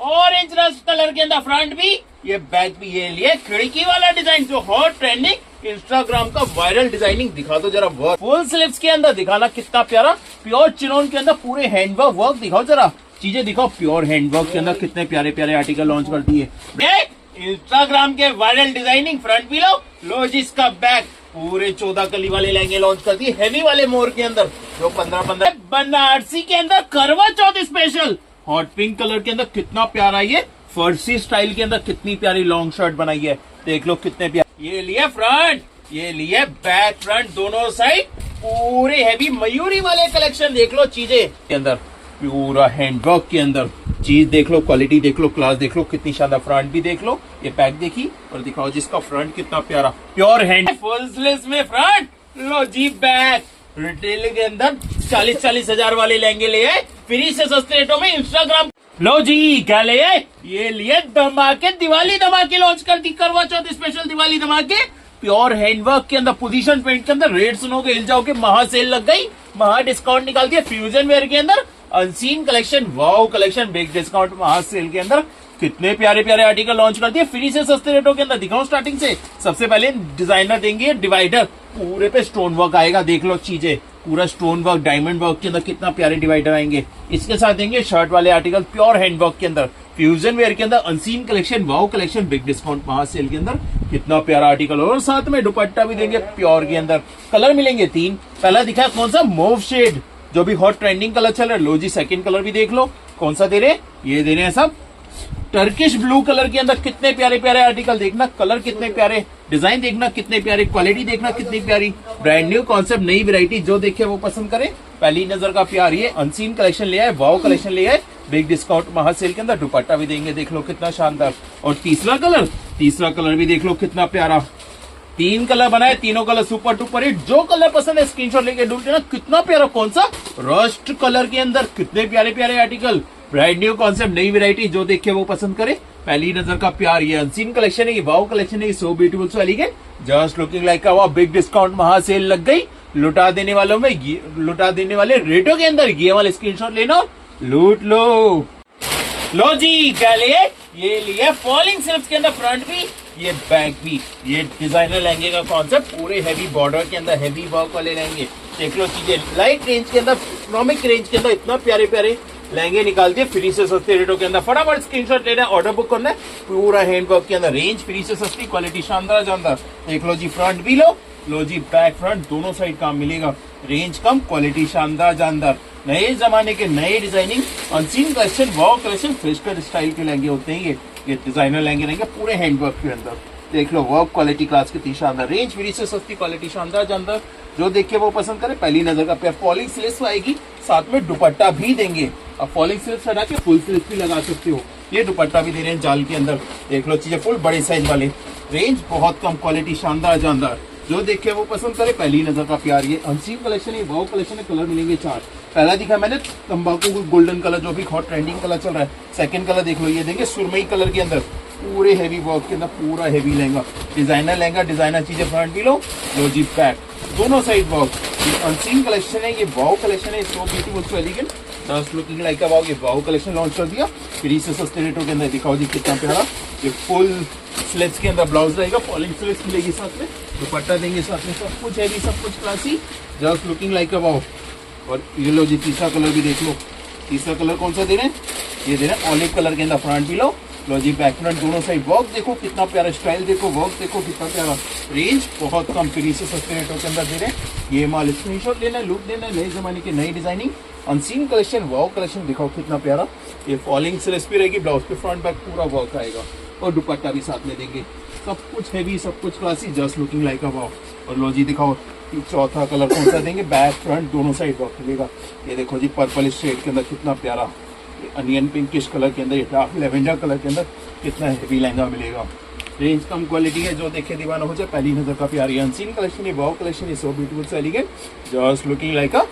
Orange rust colour के अंदर front भी, ये बैक भी। ये लिए खिड़की वाला डिजाइन जो हॉट ट्रेंडिंग इंस्टाग्राम का वायरल डिजाइनिंग। दिखा दो जरा वर्क, फुल स्लीव्स के अंदर दिखाना कितना प्यारा प्योर चिनोन के अंदर पूरे हैंडवर्क वर्क दिखाओ जरा, चीजें दिखाओ प्योर हैंडवर्क के अंदर कितने प्यारे प्यारे आर्टिकल लॉन्च कर दिए। इंस्टाग्राम के वायरल डिजाइनिंग फ्रंट भी लो जी इसका बैक पूरे 14 कली वाले लहंगे लॉन्च कर दिए हैवी वाले मोर के अंदर जो 15-15। बनारसी के अंदर करवा Chauth special hot pink colour के अंदर कितना प्यारा, ये फर्सी स्टाइल के अंदर कितनी प्यारी लॉन्ग शर्ट बनाई है, देख लो कितने प्यारे। ये लिए फ्रंट, ये लिए बैक, फ्रंट दोनों साइड पूरे हैवी मयूरी वाले कलेक्शन देख लो, चीजें के अंदर पूरा हैंडवर्क के अंदर चीज देख लो, क्वालिटी देख लो, क्लास देख लो कितनी शानदार। फ्रंट भी देख लो, ये पैक देखी और दिखाओ जिसका फ्रंट कितना प्यारा प्योर हैंड फुल स्लीव्स में फ्रंट। लो जी बैक, रिटेल के अंदर 40-40 हजार वाले लहंगे ले आए फ्री से सस्ते रेटों में इंस्टाग्राम। लो जी क्या ले आए, ये लिए धमाके दिवाली धमाके लॉन्च कर दी, करवा चौथ स्पेशल दिवाली धमाके प्योर हैंडवर्क के अंदर पोजीशन पेंट के अंदर। रेट सुनोगे हिल जाओगे, महा सेल लग गई, महा डिस्काउंट निकाल दिया। फ्यूजन वेयर के अंदर unseen collection, wow collection, big discount महा सेल के अंदर कितने प्यारे प्यारे आर्टिकल लॉन्च कर दिए फ्री से सस्ते रेटों के अंदर। दिखाओ स्टार्टिंग से, सबसे पहले डिजाइनर देंगे डिवाइडर, पूरे पे स्टोन वर्क आएगा, देख लो चीजें पूरा स्टोन वर्क डायमंड वर्क के अंदर कितना प्यारे डिवाइडर आएंगे। इसके साथ देंगे शर्ट वाले आर्टिकल प्योर हैंड वर्क के अंदर। फ्यूजन वेयर के अंदर unseen collection, wow collection, big discount महा सेल के अंदर कितना प्यारा आर्टिकल। और साथ में दुपट्टा भी देंगे प्योर के अंदर। कलर मिलेंगे 3, पहला दिखा कौन सा, मोव शेड जो भी हॉट ट्रेंडिंग कलर चल रहा है। लो जी सेकंड कलर भी देख लो कौन सा दे रहे, ये दे रहे हैं सब टर्किश ब्लू कलर के अंदर। कितने प्यारे प्यारे आर्टिकल, देखना कलर कितने प्यारे, डिजाइन देखना कितने प्यारे, क्वालिटी देखना कितनी प्यारी, ब्रांड न्यू कॉन्सेप्ट, नई वैरायटी, जो देखे वो पसंद करे। पहली नजर का प्यार, ये अनसीन कलेक्शन ले आए, वाओ कलेक्शन ले आए, बिग डिस्काउंट महा सेल के अंदर। दुपट्टा भी देंगे, देख लो कितना शानदार। और तीसरा कलर भी देख लो कितना प्यारा। 3 कलर बनाए, तीनों कलर सुपर डुपर हिट। जो कलर पसंद है स्क्रीनशॉट लेके ढूंढ लेना। कितना प्यारा, कौन सा, रस्ट कलर के अंदर कितने प्यारे प्यारे आर्टिकल, ब्रांड न्यू कॉन्सेप्ट, नई वैरायटी, जो देखे वो पसंद करे। पहली नजर का प्यार, ये अनसीन कलेक्शन है, ये वाओ कलेक्शन है, so beautiful so elegant, just looking like a big discount महा सेल लग गई। लुटा देने वाले रेटों के अंदर ये वाले स्क्रीनशॉट लेना, लूट लो। लो जी क्या लिए, ये लिए फॉलिंग सिल्क के अंदर फ्रंट भी, ये बैक भी। ये डिजाइनर लहंगे का कॉन्सेप्ट, पूरे हैवी बॉर्डर के अंदर हैवी वर्क वाले लहंगे, देख लो चीजें लाइट रेंज के अंदर, इकोनॉमिक रेंज के अंदर इतना प्यारे प्यारे लहंगे निकाल दिए फ्री से सस्ते रेटों के अंदर। फटाफट स्क्रीनशॉट लेना है, ऑर्डर बुक करना है, पूरा हैंडवर्क के अंदर, रेंज फ्री से सस्ती, क्वालिटी शानदार जानदार। देख लो जी फ्रंट भी लो जी बैक, फ्रंट दोनों साइड काम मिलेगा, रेंज कम, क्वालिटी शानदार जानदार, नए जमाने के नए designing, unseen collection, wow collection, fresh cut style के लहंगे होते हैं ये डिजाइनर लहंगे रहेंगे पूरे हैंडवर्क के अंदर। देख लो वर्क क्वालिटी क्लास कितनी शानदार, रेंज फ्री से सस्ती, क्वालिटी शानदार जानदार, जो देखे वो पसंद करे। पहली नजर का प्यार, फॉलिंग स्लीव्स आएगी, साथ में दुपट्टा भी देंगे। अब फॉलिंग स्लीव्स हटा के फुल स्लीव्स भी लगा सकते हो, ये दुपट्टा भी दे रहे हैं जाल के अंदर, देख लो चीजें फुल बड़े साइज वाले, रेंज बहुत कम, क्वालिटी शानदार जानदार, जो देखे वो पसंद करे। पहली नजर का प्यार, ये अनसीन कलेक्शन है, वाओ कलेक्शन है, कलर मिलेंगे 4। पहला दिखा मैंने तंबाकू गोल्डन कलर जो भी हॉट ट्रेंडिंग कलर चल रहा है। सेकंड कलर देख लो, ये देंगे सुरमई कलर के अंदर, पूरे हैवी वर्क के अंदर, पूरा हैवी लहंगा, डिजाइनर डिजाइनर चीजें फ्रंट भी लो जी बैक, दोनों साइड वर्क। ये अनसीन कलेक्शन है, ये वाओ कलेक्शन है, so beautiful so elegant, just looking like a wow. ये वाओ कलेक्शन लॉन्च कर दिया फ्री से सस्ते रेटों के अंदर। दिखाओ जी कितना प्यारा, ये फुल स्लीव्स के अंदर ब्लाउज रहेगा, फॉलिंग स्लीव्स मिलेगी साथ में, दुपट्टा देंगे साथ में, सब कुछ हैवी, सब कुछ classy, just looking like a wow. और ये लो जी तीसरा कलर भी देख लो, तीसरा कलर कौन सा दे रहे हैं, ये दे रहे हैं ऑलिव कलर के अंदर, फ्रंट भी लो जी बैक, फ्रंट दोनों साइड वर्क देखो कितना प्यारा, स्टाइल देखो, वर्क देखो कितना प्यारा, रेंज बहुत कम, फ्री से सस्ते रेटों के अंदर दे रहे हैं। ये माल स्क्रीनशॉट लेना है, लुक देना है, नए जमाने की नई designing, unseen collection, wow collection, दिखाओ कितना प्यारा। ये फॉलिंग स्लीव्स भी रहेगी, ब्लाउज पे फ्रंट बैक पूरा वर्क आएगा, और दुपट्टा भी साथ में देंगे, सब कुछ हैवी, सब कुछ classy, just looking like a wow. और लो जी दिखाओ चौथा कलर कौन सा देंगे, बैक फ्रंट दोनों साइड वर्क मिलेगा। ये देखो जी पर्पल शेड के अंदर कितना प्यारा, अनियन पिंकिश कलर के अंदर, ये डार्क लेवेंडर कलर के अंदर कितना हैवी लहंगा मिलेगा, रेंज कम, क्वालिटी है, जो देखे दीवाना हो जाए। पहली नजर का प्यार, ये अनसीन कलेक्शन है, wow collection, so beautiful so elegant, just looking like a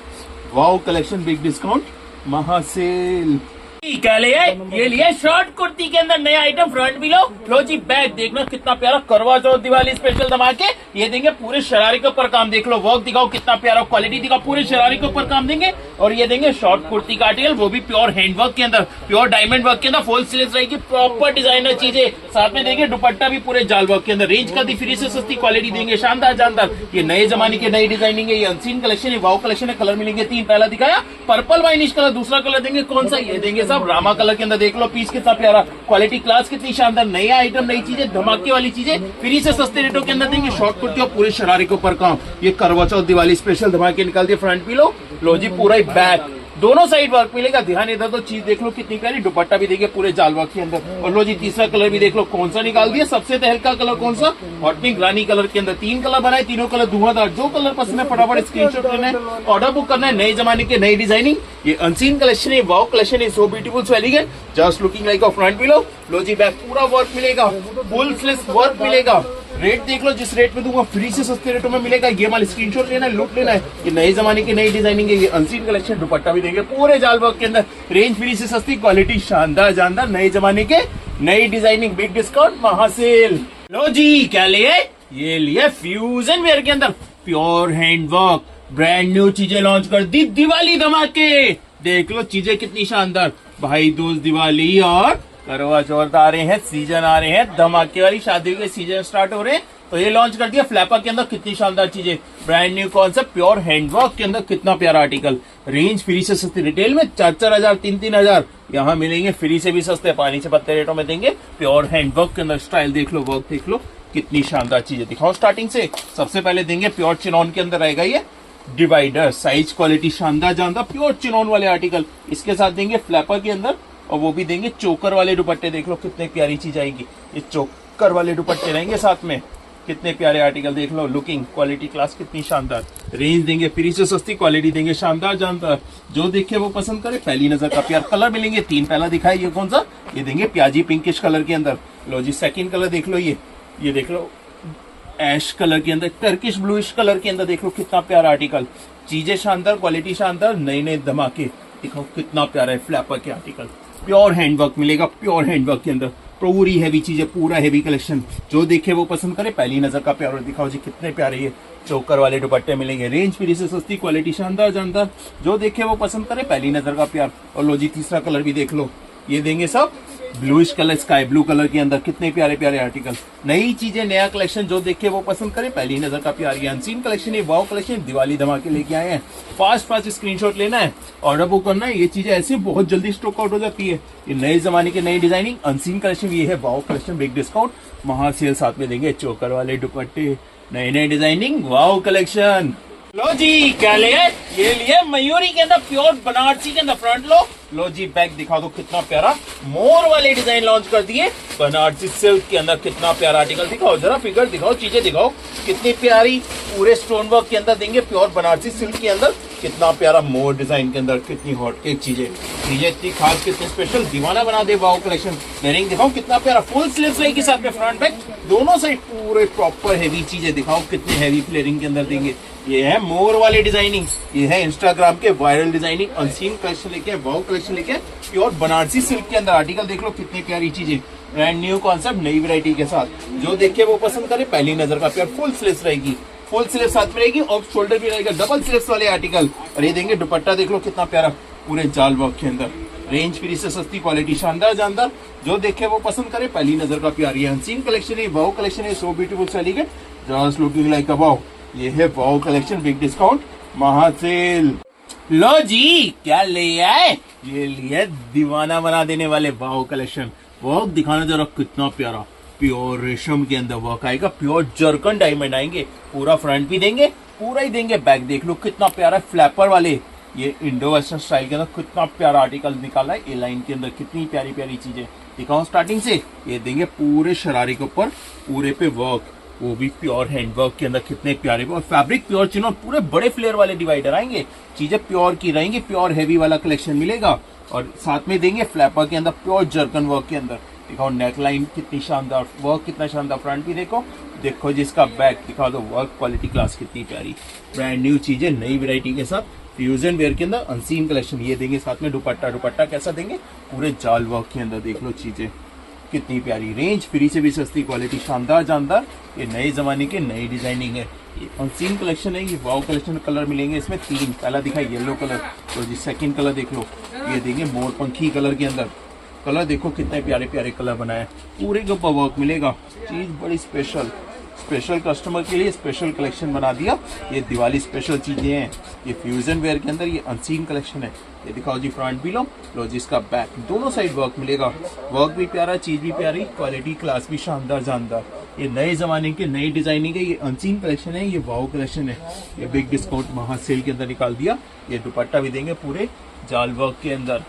wow collection, big discount महा सेल। क्या ले आए? ये लिए शॉर्ट कुर्ती के अंदर नया आइटम फ्रंट भी लो जी बैक देखना कितना प्यारा करवा चौथ दिवाली स्पेशल धमाके। ये देंगे पूरे शरारे के ऊपर काम, देख लो वर्क दिखाओ कितना प्यारा, क्वालिटी दिखाओ, पूरे शरारे के ऊपर काम देंगे। और ये देंगे शॉर्ट कुर्ती का आर्टिकल, वो भी प्योर हैंडवर्क के अंदर, प्योर डायमंड वर्क के अंदर, फुल स्लीव्स रहेगी, प्रॉपर डिजाइनर चीजें। साथ में देंगे दुपट्टा भी पूरे जाल वर्क के अंदर, रेंज का दी फ्री से सस्ती क्वालिटी देंगे, शानदार जानदार। ये नए जमाने की नई डिजाइनिंग है, ये अनसीन कलेक्शन है, वाओ कलेक्शन है। कलर मिलेंगे 3, पहला दिखाया पर्पल वाइनिश कलर, दूसरा कलर देंगे कौन सा, ये देंगे सब रामा कलर के अंदर। देख लो पीस कितना प्यारा, क्वालिटी क्लास कितनी शानदार, नया आइटम, नई चीजें, धमाके वाली चीजें फ्री से सस्ते रेटों के अंदर देंगे। शॉर्ट कुर्ती और पूरे शरारे के ऊपर काम, ये करवा चौथ दिवाली स्पेशल धमाके निकाल दिए। फ्रंट भी लो जी पूरा ही बैक, दोनों साइड वर्क मिलेगा। ध्यान इधर तो चीज देख लो कितनी प्यारी, दुपट्टा भी देंगे पूरे जाल वर्क के अंदर। और लो जी तीसरा कलर भी देख लो कौन सा निकाल दिया, सबसे हल्का कलर कौन सा, हॉट पिंक रानी कलर के अंदर। 3 कलर बनाए, तीनों कलर धुआंधार। जो कलर पसंद है फटाफट स्क्रीनशॉट लेना है, ऑर्डर बुक करना है। नए जमाने के नई डिजाइनिंग, ये अनसीन कलेक्शन है, वाओ कलेक्शन है, so beautiful so elegant, just looking like a front भी लो जी बैक पूरा वर्क मिलेगा, फुल स्लीव्स वर्क मिलेगा। रेट देख लो, जिस रेट में दूंगा फ्री से सस्ते रेटों में मिलेगा। ये माल स्क्रीनशॉट लेना है, लुक लेना है। ये नए जमाने की नई डिजाइनिंग है, ये अनसीन कलेक्शन, दुपट्टा भी देंगे पूरे जाल वर्क के अंदर, रेंज फ्री से सस्ती, क्वालिटी शानदार जानदार, नए जमाने के नई डिजाइनिंग, बिग डिस्काउंट महासेल। लो जी क्या लिए? ये लिए फ्यूजन वेयर के अंदर प्योर हैंडवर्क, ब्रांड न्यू चीजें लॉन्च कर दी दिवाली धमाके। देख लो चीजें कितनी शानदार, भाई दूज दिवाली और करवा चौथ आ रहे हैं, सीजन आ रहे हैं, धमाके वाली शादियों के सीजन स्टार्ट हो रहे हैं, तो ये लॉन्च कर दिया फ्लैपर के अंदर। कितनी शानदार चीजें, brand new concept, pure handwork के अंदर, कितना प्यारा आर्टिकल, रेंज फ्री से सस्ती, रिटेल में 4-4 हजार 3-3 हजार, यहाँ मिलेंगे फ्री से भी सस्ते, पानी से पत्ते रेटों में देंगे। प्योर हैंडवर्क के अंदर, स्टाइल देख लो, वर्क देख लो, कितनी शानदार चीजें। दिखाओ स्टार्टिंग से, सबसे पहले देंगे प्योर चिनॉन के अंदर रहेगा ये डिवाइडर, साइज क्वालिटी शानदार जानदार, प्योर चिनॉन वाले आर्टिकल। इसके साथ देंगे फ्लैपर के अंदर, और वो भी देंगे चोकर वाले दुपट्टे। देख लो कितने प्यारी चीज आएगी, ये चोकर वाले दुपट्टे रहेंगे साथ में, कितने प्यारे आर्टिकल। देख लो लुकिंग, क्वालिटी क्लास कितनी शानदार, रेंज देंगे फ्री से सस्ती, क्वालिटी देंगे शानदार जानदार। जो देखे वो पसंद करे, पहली नजर का प्यार। कलर मिलेंगे 3, पहला दिखाई ये कौन सा, ये देंगे प्याजी पिंकिश कलर के अंदर। लो जी सेकंड कलर देख लो, ये देख लो ऐश कलर के अंदर, टर्किश ब्लूइश कलर के अंदर। देख लो कितना प्यारा आर्टिकल, चीजें शानदार, क्वालिटी शानदार, नए नए धमाके। दिखाओ कितना प्यारा है फ्लैपर के आर्टिकल, प्योर हैंडवर्क मिलेगा, प्योर हैंडवर्क के अंदर, पूरी हैवी चीजें, पूरा हैवी कलेक्शन। जो देखे वो पसंद करे, पहली नजर का प्यार। दिखाओ जी कितने प्यारे ये चोकर वाले दुपट्टे मिलेंगे, रेंज फ्री से सस्ती, क्वालिटी शानदार जानदार। जो देखे वो पसंद करे, पहली नजर का प्यार। और लो जी तीसरा कलर भी देख लो, ये देंगे सब bluish colour, sky blue colour के अंदर, कितने प्यारे प्यारे आर्टिकल, नई चीजें, नया कलेक्शन। जो देखे वो पसंद करे, पहली नजर का प्यार। ये अनसीन कलेक्शन है, वाओ कलेक्शन, दिवाली धमाके लेके आए हैं। फास्ट स्क्रीनशॉट लेना है, ऑर्डर बुक करना है। ये चीजें ऐसे बहुत जल्दी स्टॉक आउट हो जाती है। ये नए जमाने की नई डिजाइनिंग, अनसीन कलेक्शन, ये है वाओ कलेक्शन, बिग डिस्काउंट महासेल। साथ में देंगे चोकर वाले दुपट्टे, नए नए डिजाइनिंग, वाओ कलेक्शन। लो जी क्या ले? ये लिए मयूरी के अंदर प्योर बनारसी के अंदर, फ्रंट लो जी बैक दिखा दो, कितना प्यारा मोर वाले डिजाइन लॉन्च कर दिए बनारसी सिल्क के अंदर। कितना प्यारा आर्टिकल, दिखाओ जरा फिगर दिखाओ, चीजें दिखाओ कितनी प्यारी, पूरे स्टोन वर्क के अंदर देंगे, प्योर बनारसी सिल्क के अंदर, कितना प्यारा मोर डिजाइन के अंदर, कितनी हॉट एक चीजें इतनी खास, कितनी स्पेशल, दीवाना बना दे वाओ कलेक्शन। लेयरिंग दिखाओ कितना प्यारा, फुल स्लीव्स रहेगी साथ में, फ्रंट बैक दोनों साइड पूरे प्रॉपर हैवी चीजें। दिखाओ कितने हैवी फ्लेयरिंग के अंदर देंगे। ये है मोर वाली डिजाइनिंग, ये है इंस्टाग्राम के वायरल डिजाइनिंग, अनसीन कलेक्शन लेके, वाओ कलेक्शन लेके, प्योर बनारसी सिल्क के अंदर आर्टिकल। देख लो कितनी प्यारी चीजें, ब्रांड न्यू कॉन्सेप्ट, नई वैरायटी के साथ। जो देखे वो पसंद करे, पहली नजर का प्यार। फुल स्लीव्स रहेगी, फुल स्लीव साथ में रहेगी, और शोल्डर भी रहेगा, डबल स्लीव्स वाले आर्टिकल। और ये देंगे दुपट्टा, देख लो कितना प्यारा, पूरे जाल वर्क के अंदर, रेंज फ्री से सस्ती, क्वालिटी शानदार जानदार। जो देखे वो पसंद करे, पहली नजर का प्यार। ये अनसीन कलेक्शन है, वाओ कलेक्शन है, so beautiful so elegant, just looking like a wow. ये है वाओ कलेक्शन, बिग डिस्काउंट महासेल। लो जी क्या ले आए? ये लिए दीवाना बना देने वाले वाओ कलेक्शन। वर्क दिखाना जरा कितना प्यारा, प्योर रेशम के अंदर वर्क आएगा, प्योर जर्कन डायमंड आएंगे, पूरा फ्रंट भी देंगे, पूरा ही देंगे बैक। देख लो कितना प्यारा फ्लैपर वाले, ये इंडो वेस्टर्न स्टाइल के अंदर कितना प्यारा आर्टिकल निकाला है, ए लाइन के अंदर कितनी प्यारी प्यारी चीजें। दिखाओ स्टार्टिंग से, ये देंगे पूरे शरारे के ऊपर, पूरे पे वर्क, वो भी प्योर हैंडवर्क के अंदर, कितने प्यारे। और फैब्रिक प्योर चिनॉन, पूरे बड़े फ्लेयर वाले डिवाइडर आएंगे, चीजें प्योर की रहेंगी, प्योर हैवी वाला कलेक्शन मिलेगा। और साथ में देंगे फ्लैपर के अंदर प्योर जर्कन वर्क के अंदर। दिखाओ नेक लाइन कितनी शानदार, वर्क कितना शानदार, फ्रंट भी देखो जिसका बैक दिखा दो, वर्क क्वालिटी क्लास कितनी प्यारी, ब्रांड न्यू चीजें नई वैरायटी के साथ, फ्यूजन वेयर के अंदर अनसीन कलेक्शन ये देंगे। साथ में दुपट्टा, दुपट्टा कैसा देंगे, पूरे जाल वर्क के अंदर। देख लो चीजें कितनी प्यारी, रेंज फ्री से भी सस्ती, क्वालिटी शानदार जानदार। ये नए जमाने की नई डिजाइनिंग है, ये अनसीन कलेक्शन है। ये वाव कलेक्शन कलर मिलेंगे इसमें 3। पहला दिखा येलो कलर, तो जी सेकंड कलर देख लो, ये देंगे मोरपंखी कलर के अंदर। कलर देखो कितने प्यारे प्यारे कलर बनाए, पूरे के ऊपर वर्क मिलेगा। चीज बड़ी स्पेशल, स्पेशल कस्टमर के लिए स्पेशल कलेक्शन बना दिया। ये दिवाली स्पेशल चीजें हैं। ये फ्यूजन वेयर के अंदर ये अनसीन कलेक्शन है। ये दिखाओ जी फ्रंट भी लो जी इसका बैक, दोनों साइड वर्क मिलेगा। वर्क भी प्यारा, चीज भी प्यारी, क्वालिटी क्लास भी शानदार जानदार। ये नए जमाने के नई डिजाइनिंग है। ये अनसीन कलेक्शन है, ये वाव कलेक्शन है। ये बिग डिस्काउंट महा सेल के अंदर निकाल दिया। ये दुपट्टा भी देंगे पूरे जाल वर्क के अंदर।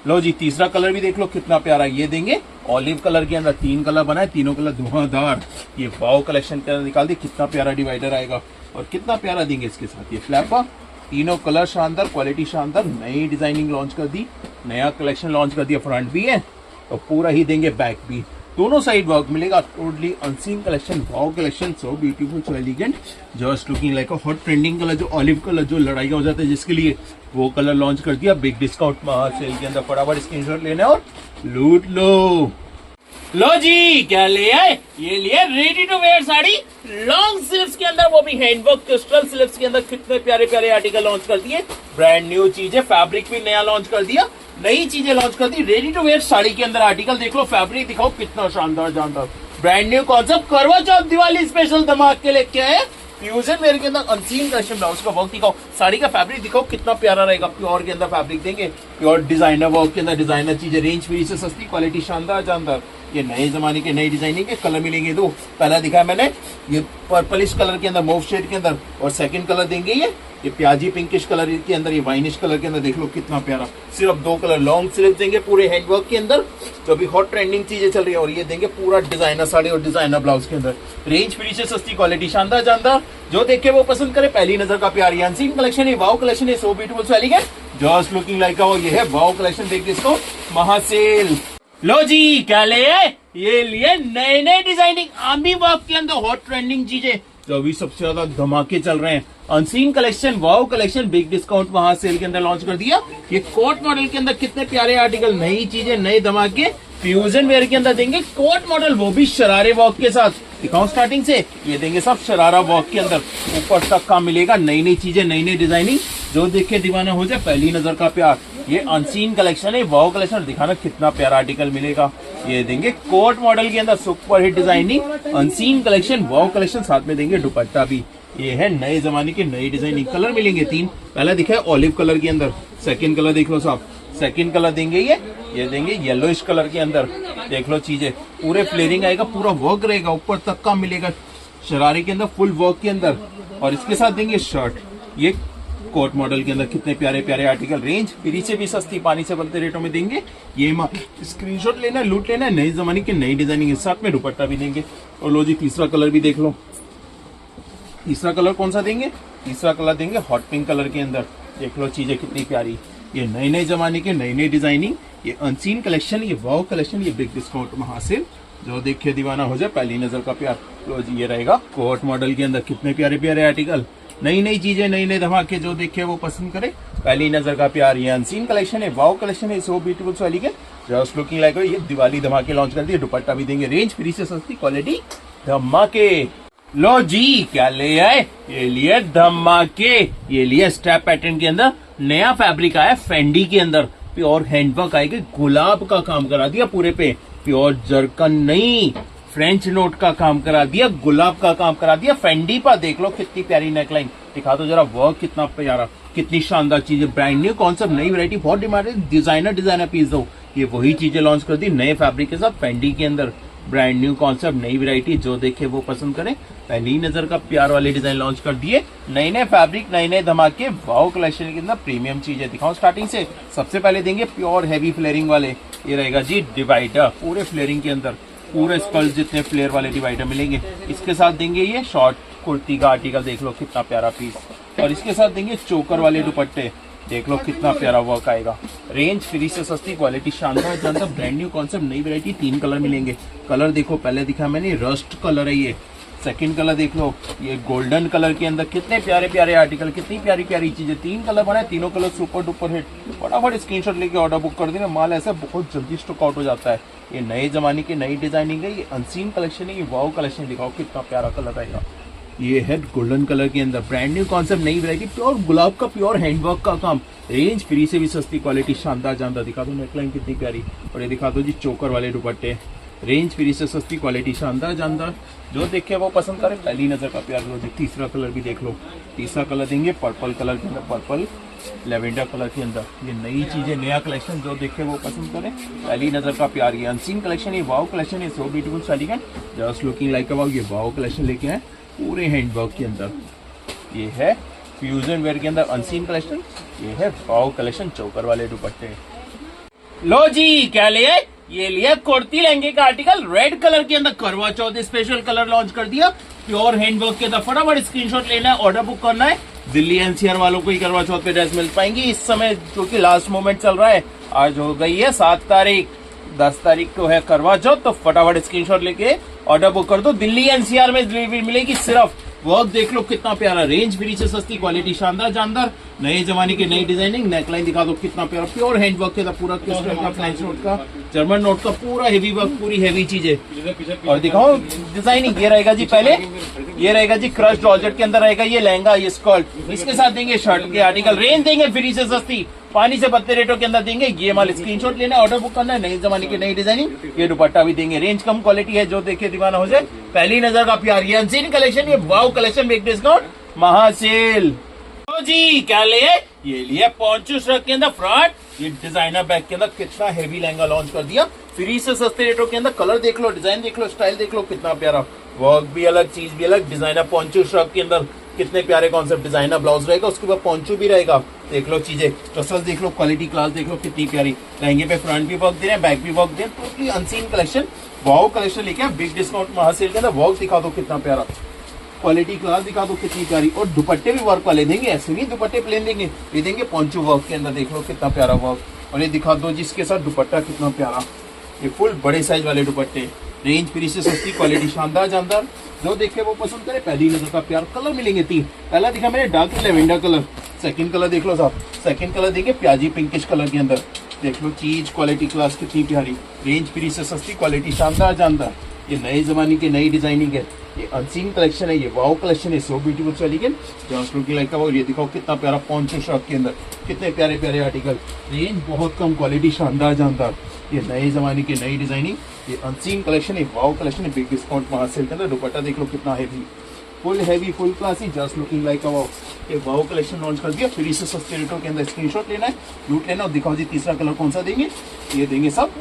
लो जी तीसरा कलर भी देख लो कितना प्यारा, ये देंगे ऑलिव कलर के अंदर। 3 कलर बनाए, तीनों कलर धुआंधार। ये वाव कलेक्शन के अंदर निकाल दी, कितना प्यारा डिवाइडर आएगा और कितना प्यारा देंगे इसके साथ। ये फ्लैपर, तीनों कलर शानदार, क्वालिटी शानदार। नई डिजाइनिंग लॉन्च कर दी, नया कलेक्शन लॉन्च कर दिया। फ्रंट भी है और पूरा ही देंगे बैक भी, दोनों साइड वर्क मिलेगा। Totally unseen collection, wow collection, so beautiful, so elegant, just looking like a hot trending colour. जो ऑलिव कलर जो लड़ाई हो जाता है जिसके लिए, वो कलर लॉन्च कर दिया बिग डिस्काउंट सेल के अंदर। फटाफट स्क्रीनशॉट लेना और लूट लो। लो जी क्या ले आए, ये लिए ready to wear sari long sleeves के अंदर, वो भी हैंडवर्क क्रिस्टल स्लीव्स के अंदर। कितने प्यारे प्यारे आर्टिकल लॉन्च कर दिए, ब्रांड न्यू चीजें, फैब्रिक भी नया लॉन्च कर दिया, नई चीजें लॉन्च कर दी। रेडी टू वेयर साड़ी के अंदर आर्टिकल देख लो, फैब्रिक दिखाओ कितना शानदार जानदार। ब्रांड न्यू कॉन्सेप्ट, करवा चौथ दिवाली स्पेशल धमाके के लिए क्या है, फ्यूजन वेयर के अंदर अनसीन कलेक्शन। ब्लाउज का वर्क दिखाओ, साड़ी का फैब्रिक दिखाओ कितना प्यारा रहेगा। प्योर के अंदर फैब्रिक देंगे, प्योर डिजाइनर वर्क के अंदर डिजाइनर चीजें, रेंज फ्री से सस्ती, क्वालिटी शानदार जानदार। ये नए जमाने के नई डिजाइनिंग के कलर मिलेंगे दो। पहला दिखाया मैंने ये पर्पलिश कलर के अंदर, मूव शेड के अंदर, और सेकंड कलर देंगे ये प्याजी पिंकिश कलर के अंदर, ये वाइनिश कलर के अंदर। देख लो कितना प्यारा, सिर्फ 2 कलर। लॉन्ग स्लीव देंगे पूरे हैंडवर्क के अंदर, जो भी हॉट ट्रेंडिंग चीजें चल रही है। और ये देंगे पूरा डिजाइनर साड़ी और डिजाइनर ब्लाउज के अंदर, रेंज फ्री से सस्ती, क्वालिटी शानदार जानदार। जो देखे वो पसंद करे, पहली नजर का प्यार। ये अनसीन कलेक्शन है, वाव कलेक्शन है, so beautiful, so elegant, just looking like ये है वाव कलेक्शन। देखिए इसको, महासेल। लो जी क्या ले आए, ये लिए नए नए डिजाइनिंग आर्मी वर्क के अंदर हॉट ट्रेंडिंग चीजें, जो अभी सबसे ज्यादा धमाके चल रहे हैं। Unseen collection, wow collection, big discount वहां सेल के अंदर लॉन्च कर दिया। ये कोट मॉडल के अंदर कितने प्यारे आर्टिकल, नई चीजें, नए धमाके। फ्यूजन वेयर के अंदर देंगे कोट मॉडल, वो भी शरारे वर्क के साथ। दिखाओ स्टार्टिंग से, ये देंगे सब शरारा वर्क के अंदर, ऊपर तक का मिलेगा। नई नई चीजें, नई नई डिजाइनिंग, जो देख के दीवाना हो जाए, पहली नजर का प्यार। ये अनसीन कलेक्शन है, वाव कलेक्शन। दिखाना कितना प्यारा आर्टिकल मिलेगा। ये देंगे कोट मॉडल के अंदर, super hit designing, unseen collection, wow collection. साथ में देंगे दुपट्टा भी। ये है नए जमाने की नई डिजाइनिंग। कलर मिलेंगे 3। पहला दिखा है ऑलिव कलर के अंदर, सेकंड कलर देख लो साहब, सेकंड कलर देंगे ये देंगे येलोइश कलर के अंदर। देख लो चीजें, पूरे फ्लेयरिंग आएगा, पूरा वर्क रहेगा, ऊपर तक का मिलेगा शरारे के अंदर, फुल वर्क के अंदर। और इसके साथ देंगे शर्ट, ये कोट मॉडल के अंदर। कितने प्यारे प्यारे आर्टिकल, रेंज फ्री से भी सस्ती, पानी से बनते रेटों में देंगे। ये स्क्रीनशॉट लेना, लूट लेना, नई जमाने की नई डिजाइनिंग, साथ में दुपट्टा भी देंगे। और लो जी तीसरा कलर भी देख लो, तीसरा कलर कौन सा देंगे, तीसरा कलर देंगे हॉट पिंक कलर के अंदर। देख लो चीजें कितनी प्यारी, ये नए नए जमाने के नई नई डिजाइनिंग, ये अनसीन कलेक्शन, ये वाव कलेक्शन, ये बिग डिस्काउंट महासेल, जो देखे दीवाना हो जाए, पहली नजर का प्यार। लो जी ये रहेगा कोट मॉडल के अंदर, कितने प्यारे प्यारे आर्टिकल, नई नई चीजें, नई नई धमाके, जो देखे वो पसंद करे, पहली नजर का प्यार। ये अनसीन कलेक्शन है, वाव कलेक्शन है, so beautiful, so elegant, just looking like. ये दिवाली धमाके लॉन्च कर दिए, दुपट्टा भी देंगे, रेंज फ्री से सस्ती, क्वालिटी धमाके। लो जी क्या ले आए, ये लिए धमाके, ये लिए स्टेप पैटर्न के अंदर नया फैब्रिक आया फेंडी के अंदर, प्योर हैंडवर्क आएगी, गुलाब का काम करा दिया पूरे पे, प्योर जरकन नहीं, फ्रेंच नोट का काम करा दिया, गुलाब का काम करा दिया फेंडी पर। देख लो कितनी प्यारी नेकलाइन, दिखा दो जरा वर्क कितना प्यारा, कितनी शानदार चीजें, ब्रांड न्यू कॉन्सेप्ट, नई वैरायटी, बहुत डिमांड है, डिजाइनर पीस दो। ये वही चीजें लॉन्च कर दी नए फैब्रिक के साथ फेंडी के अंदर, ब्रांड न्यू कॉन्सेप्ट, नई वैरायटी, जो देखे वो पसंद करें, पहली नजर का प्यार वाले डिजाइन लॉन्च कर दिए, नए नए फैब्रिक, नए नए धमाके, वाव कलेक्शन के अंदर प्रीमियम चीजें। दिखाओ स्टार्टिंग से, सबसे पहले देंगे प्योर हैवी फ्लेयरिंग वाले, ये रहेगा जी डिवाइडर, पूरे फ्लेयरिंग के अंदर, पूरे स्कल जितने फ्लेयर वाले डिवाइडर मिलेंगे। इसके साथ देंगे ये शॉर्ट कुर्ती का आर्टिकल, देख लो कितना प्यारा पीस, और इसके साथ देंगे चोकर वाले दुपट्टे, देख लो कितना प्यारा वर्क आएगा, रेंज फ्री से सस्ती, क्वालिटी शानदार जानता, ब्रांड न्यू कॉन्सेप्ट, नई वैरायटी, 3 कलर मिलेंगे। कलर देखो, पहले दिखा मैंने रस्ट कलर है, ये सेकंड कलर देख लो, ये गोल्डन कलर के अंदर कितने प्यारे प्यारे आर्टिकल, कितनी प्यारी प्यारी चीजें। 3 कलर बना है, तीनों कलर सुपर डुपर हिट। फटाफट स्क्रीनशॉट लेके ऑर्डर बुक कर देना, माल ऐसा बहुत जल्दी स्टॉक आउट हो जाता है। ये नए जमाने की नई डिजाइनिंग है, ये अनसीन कलेक्शन है, ये वाओ कलेक्शन। दिखाओ कितना प्यारा कलर रहेगा। ये है गोल्डन कलर के अंदर, ब्रांड न्यू कॉन्सेप्ट, नई वैरायटी, प्योर गुलाब का प्योर हैंडवर्क का काम। रेंज फ्री से भी सस्ती, क्वालिटी शानदार जानदार। दिखा दो नेकलाइन कितनी प्यारी, और ये दिखा दो जी चोकर वाले दुपट्टे। रेंज फ्री से सस्ती, क्वालिटी शानदार जानदार। जो देखे वो पसंद करे, पहली नजर का प्यार लो जी। तीसरा कलर भी देख लो, तीसरा कलर देंगे पर्पल कलर के अंदर, पर्पल लेवेंडर कलर के अंदर। ये नई चीजें, नया कलेक्शन, जो देखे वो पसंद करे, पहली नजर का प्यार। ये अनसीन कलेक्शन, ये वाओ कलेक्शन, ये so beautiful elegant, just looking like a wow. ये वाओ कलेक्शन लेके आए पूरे हैंडवर्क के अंदर। ये है फ्यूजन वेयर के अंदर अनसीन कलेक्शन, ये है वाओ कलेक्शन, चौकर वाले दुपट्टे। लो जी क्या लिए, ये लिया कुर्ती लहंगे का आर्टिकल, रेड कलर के अंदर, करवा चौथ स्पेशल कलर लॉन्च कर दिया, प्योर हैंडवर्क के अंदर। फटाफट स्क्रीनशॉट लेना है, ऑर्डर बुक करना है। दिल्ली एनसीआर वालों को ही करवा चौथ पे ड्रेस मिल पाएंगी इस समय, क्योंकि लास्ट मोमेंट चल रहा है। आज हो गई है 7 तारीख, 10 तारीख को है करवा चौथ, तो फटाफट स्क्रीनशॉट लेके ऑर्डर बुक कर दो। दिल्ली एनसीआर में डिलीवरी मिलेगी सिर्फ। वर्क देख लो कितना प्यारा, रेंज फ्री से सस्ती, क्वालिटी शानदार जानदार, नए जमाने की नई डिजाइनिंग। नेकलाइन दिखा दो कितना प्यारा, प्योर हैंडवर्क के पूरा क्रिस्टल का, फ्रेंच नोट का, जर्मन नोट का, पूरा हेवी वर्क, पूरी हेवी चीजें। और दिखाओ डिजाइनिंग, ये रहेगा जी पहले, ये रहेगा जी क्रश जॉर्जेट के अंदर रहेगा ये लहंगा, ये स्कर्ट, इसके साथ देंगे शर्ट के आर्टिकल। रेंज देंगे फ्री से सस्ती, पानी से पत्ते रेटों के अंदर देंगे। ये माल स्क्रीनशॉट लेना है, ऑर्डर बुक करना है। नए जमाने की नई डिजाइनिंग, ये दुपट्टा भी देंगे। रेंज कम, क्वालिटी है, जो देखे दीवाना हो जाए, पहली नजर का प्यार। ये अनसीन कलेक्शन, ये वाओ कलेक्शन, बिग डिस्काउंट, महासेल। तो जी क्या लिए, ये लिए पॉन्चो श्रग के अंदर फ्रंट, ये डिजाइनर बैग के अंदर कितना हेवी लहंगा लॉन्च कर दिया, फ्री से सस्ते रेटों के अंदर। कलर देख लो, डिजाइन देख लो, स्टाइल देख लो, कितना प्यारा। वर्क भी अलग, चीज भी अलग। डिजाइनर पॉन्चो श्रग के अंदर कितने प्यारे कॉन्सेप्ट, डिजाइनर ब्लाउज रहेगा, उसके बाद पॉन्चो भी रहेगा। देख लो चीजें, टसल्स देख लो, क्वालिटी क्लास देख लो कितनी प्यारी। लहंगे पे फ्रंट भी वर्क दे रहे हैं, बैक भी वर्क दे रहे हैं, totally unseen collection, wow collection लेके आए बिग डिस्काउंट महासेल के अंदर। वर्क दिखा दो कितना प्यारा, क्वालिटी क्लास दिखा दो कितनी प्यारी, और दुपट्टे भी वर्क वाले देंगे, ऐसे नहीं दुपट्टे प्लेन देंगे, ये देंगे पॉन्चो वर्क के अंदर। देख लो कितना प्यारा वर्क, और ये दिखा दो जिसके साथ दुपट्टा कितना प्यारा, ये फुल बड़े साइज वाले दुपट्टे। रेंज फ्री से सस्ती, क्वालिटी शानदार जानदार, जो देखे वो पसंद करे, पहली नजर का प्यार। कलर मिलेंगे 3, पहला दिखा मैंने dark lavender colour, second colour देख लो साहब, सेकंड कलर देंगे प्याजी पिंकिश कलर के अंदर। देख लो चीज, क्वालिटी क्लास कितनी प्यारी, रेंज फ्री से सस्ती, क्वालिटी शानदार जानदार। ये नए जमाने की नई डिजाइनिंग है, ये अनसीन कलेक्शन है, ये वाओ कलेक्शन है, so beautiful elegant, just looking like a wow. ये दिखाओ कितना प्यारा पॉन्चो श्रग के अंदर, कितने प्यारे प्यारे आर्टिकल, रेंज बहुत कम, क्वालिटी शानदार जानदार। ये नए जमाने की नई डिजाइनिंग, ये अनसीन कलेक्शन है, वाओ कलेक्शन है, बिग डिस्काउंट महासेल के अंदर। दुपट्टा देख लो कितना heavy, full heavy, full classy, just looking like a wow. ये वाओ कलेक्शन लॉन्च कर दिया, फ्री से सस्ते रेटों के अंदर। स्क्रीनशॉट लेना है, लूट लेना, और दिखाओ जी तीसरा कलर कौन सा देंगे, ये देंगे सब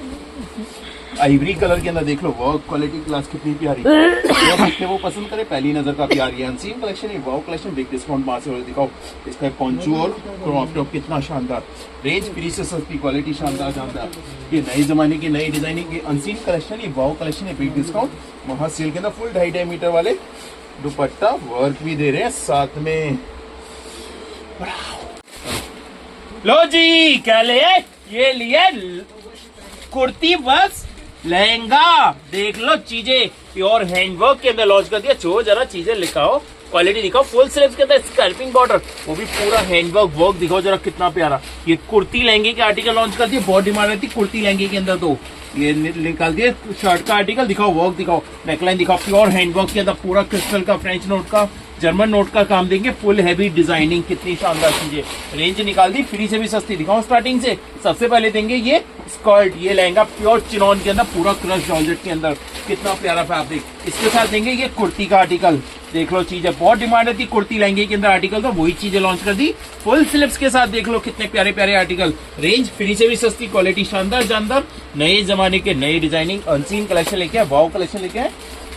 आइवरी कलर के अंदर। देख लो वर्क, क्वालिटी क्लास कितनी प्यारी, वो पसंद करे, पहली नजर का प्यार। ये अनसीन कलेक्शन है, वाओ कलेक्शन, बिग डिस्काउंट महासेल। दिखाओ इसका पॉन्चो और क्रॉप टॉप कितना शानदार, रेंज फ्री से सस्ती, क्वालिटी शानदार जानदार। ये नए जमाने की नई डिजाइनिंग, ये अनसीन कलेक्शन, ये वाओ कलेक्शन है, बिग डिस्काउंट महासेल के अंदर। फुल 2.5 मीटर वाले दुपट्टा, वर्क भी दे रहे हैं साथ में। लो जी क्या ले, ये लिए कुर्ती बस लहंगा, देख लो चीजें, प्योर हैंडवर्क के अंदर लॉन्च कर दिया। जो जरा चीजें लिखाओ, क्वालिटी दिखाओ, फुल स्लीव्स के अंदर स्कैल्पिंग बॉर्डर, वो भी पूरा हैंडवर्क वर्क दिखाओ जरा कितना प्यारा। ये कुर्ती लहंगे के आर्टिकल लॉन्च कर दिए, बहुत डिमांड रहती कुर्ती लहंगे के अंदर, तो ये निकाल दिए शर्ट का आर्टिकल। दिखाओ वर्क दिखाओ, नेकलाइन दिखाओ, प्योर हैंडवर्क के अंदर, पूरा क्रिस्टल का, फ्रेंच नोट का, जर्मन नोट का काम देंगे, फुल हैवी डिजाइनिंग, कितनी शानदार चीजें। रेंज निकाल दी, फ्री से भी सस्ती। दिखाओ स्टार्टिंग से, सबसे पहले देंगे ये स्कर्ट, ये लहंगा प्योर चिनॉन के अंदर, पूरा क्रश जॉर्जेट के अंदर, कितना प्यारा फैब्रिक। इसके साथ देंगे ये कुर्ती का आर्टिकल। देख लो चीजें, बहुत डिमांड रहती कुर्ती लहंगे के अंदर आर्टिकल, तो वही चीजें लॉन्च कर दी फुल स्लीव्स के साथ। देख लो कितने प्यारे प्यारे आर्टिकल, रेंज फ्री से भी सस्ती, क्वालिटी शानदार जानदार, नए जमाने के नई डिजाइनिंग, अनसीन कलेक्शन लेके आए, वाओ कलेक्शन लेके आए,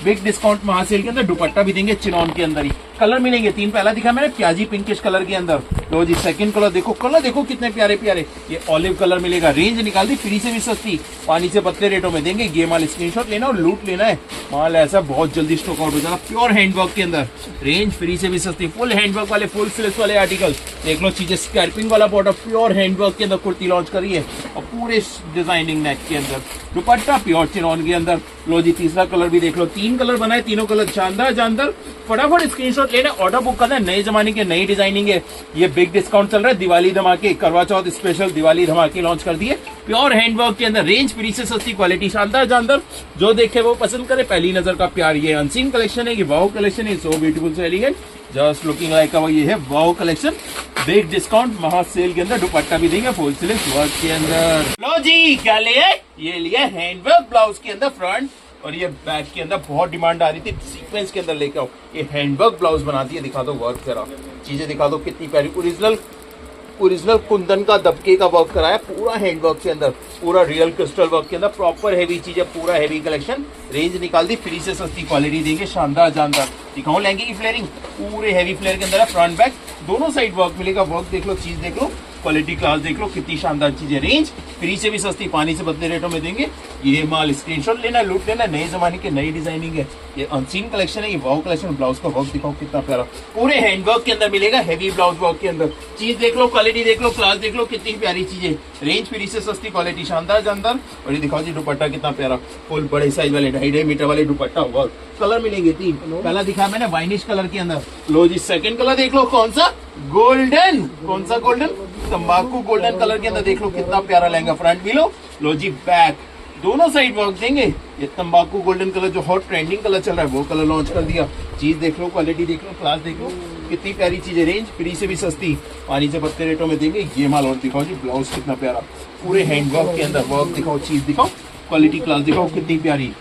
बिग डिस्काउंट महासेल के अंदर। दुपट्टा भी देंगे चिनॉन के अंदर ही, कलर मिलेंगे 3, पहला दिखा मैंने प्याजी पिंकिश कलर के अंदर। लो जी सेकंड कलर देखो कितने प्यारे प्यारे, ये ऑलिव कलर मिलेगा। रेंज निकाल दी फ्री से भी सस्ती, पानी से पतले रेटों में देंगे। ये माल स्क्रीनशॉट लेना और लूट लेना है, माल ऐसा बहुत जल्दी स्टॉक आउट हो जाएगा। प्योर हैंडवर्क के अंदर, रेंज फ्री से भी सस्ती, फुल हैंडवर्क वाले, फुल स्लीव्स वाले आर्टिकल देख लो। चीजें स्कैल्पिंग वाला बॉर्डर, प्योर हैंडवर्क के अंदर कुर्ती लॉन्च करी है और पूरे डिजाइनिंग नेक के अंदर। दुपट्टा प्योर चिनॉन के अंदर। लो जी तीसरा कलर भी देख लो, 3 कलर बनाए, तीनों कलर शानदार जानदार। फटाफट स्क्रीनशॉट लेना, ऑर्डर बुक करना है। नए जमाने के नई डिजाइनिंग है, ये बिग डिस्काउंट चल रहा है, दिवाली धमाके, करवा चौथ स्पेशल दिवाली धमाके लॉन्च कर दिए प्योर हैंडवर्क के अंदर। रेंज फ्री से सस्ती, क्वालिटी शानदार जानदार, जो देखे वो पसंद करे, पहली नजर का प्यार। ये अनसीन कलेक्शन है, ये वाओ कलेक्शन है, so beautiful so elegant, just looking like ये है वाओ कलेक्शन। बिग डिस्काउंट महा सेल के अंदर, दुपट्टा भी देंगे फुल स्लीव्स वर्क के अंदर। लो जी क्या लिए, ये लिए हैंडवर्क ब्लाउज के अंदर फ्रंट, और ये बैक के अंदर बहुत डिमांड आ रही थी, सीक्वेंस के अंदर लेके आओ। ये हैंडवर्क ब्लाउज बनाती है, दिखा दो वर्क जरा, चीजें दिखा दो कितनी प्यारी। ओरिजिनल कुंदन का दबके का वर्क कराया, पूरा हैंडवर्क के अंदर, पूरा रियल क्रिस्टल वर्क के अंदर, प्रॉपर हैवी चीजें, पूरा हैवी कलेक्शन। रेंज निकाल दी फ्री से सस्ती, क्वालिटी देंगे शानदार जानदार। दिखाऊं लहंगे की फ्लेयरिंग, पूरे हैवी फ्लेयर के अंदर है, फ्रंट बैक दोनों साइड वर्क मिलेगा। वर्क देख लो, चीज देख लो, क्वालिटी क्लास देख लो, कितनी शानदार चीजें। रेंज फ्री से भी सस्ती, पानी से बदले रेटों में देंगे। ये माल स्क्रीनशॉट लेना, लूट लेना, नए जमाने के नई डिजाइनिंग है, ये अनसीन कलेक्शन है, ये वाओ कलेक्शन। ब्लाउज का वर्क दिखाओ कितना प्यारा, पूरे हैंडवर्क के अंदर मिलेगा, हैवी ब्लाउज वर्क के अंदर। चीज देख लो, क्वालिटी देख लो, क्लास देख लो, कितनी प्यारी चीजें। रेंज फ्री से सस्ती, क्वालिटी शानदार जानदार। और ये दिखाओ जी दुपट्टा कितना प्यारा, फुल बड़े साइज वाले 2.5 मीटर वाले दुपट्टा वर्क। कलर मिलेंगे 3, पहला दिखाया मैंने वाइनिश कलर के अंदर। लो जी सेकंड कलर देख लो, कौन सा गोल्डन, कौन सा गोल्डन, तंबाकू गोल्डन कलर के अंदर। देख लो कितना प्यारा लहंगा, फ्रंट भी लो जी बैक दोनों साइड वर्क देंगे। ये तंबाकू गोल्डन कलर जो हॉट ट्रेंडिंग कलर चल रहा है, वो कलर लॉन्च कर दिया। चीज देख लो, क्वालिटी देख लो, क्लास देख लो, कितनी प्यारी चीजें। रेंज फ्री से भी सस्ती, पानी से पत्ते रेटों में देंगे। ये माल और दिखाओ जी, ब्लाउज कितना प्यारा, पूरे हैंडवर्क के अंदर वर्क दिखाओ, चीज दिखाओ, क्वालिटी क्लास दिखाओ, कितनी प्यारी।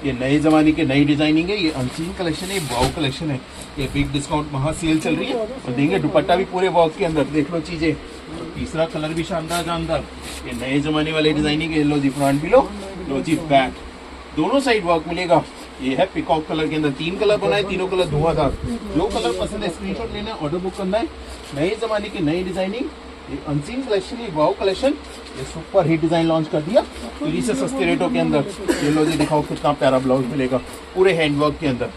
ये नए जमाने की नई डिजाइनिंग है, ये अनसीन कलेक्शन है, ये वाओ कलेक्शन है। ये बिग डिस्काउंट महा सेल चल रही है और देंगे दुपट्टा भी पूरे वर्क के अंदर। देख लो चीजें, तीसरा कलर भी शानदार जानदार, ये नए जमाने वाले डिजाइनिंग है। लो जी फ्रंट भी लो जी बैक दोनों साइड वर्क मिलेगा। ये है पिकॉक कलर के अंदर, 3 कलर बनाए, तीनों कलर धुआंधार। जो कलर पसंद है स्क्रीनशॉट लेना है, ऑर्डर बुक करना है। नए जमाने की नई डिजाइनिंग, ये अनसीन कलेक्शन, ये वाओ कलेक्शन, ये सुपर हिट डिजाइन लॉन्च कर दिया फ्री से सस्ते रेटों के अंदर। ये लो जी दिखाओ कितना प्यारा ब्लाउज मिलेगा, पूरे हैंडवर्क के अंदर,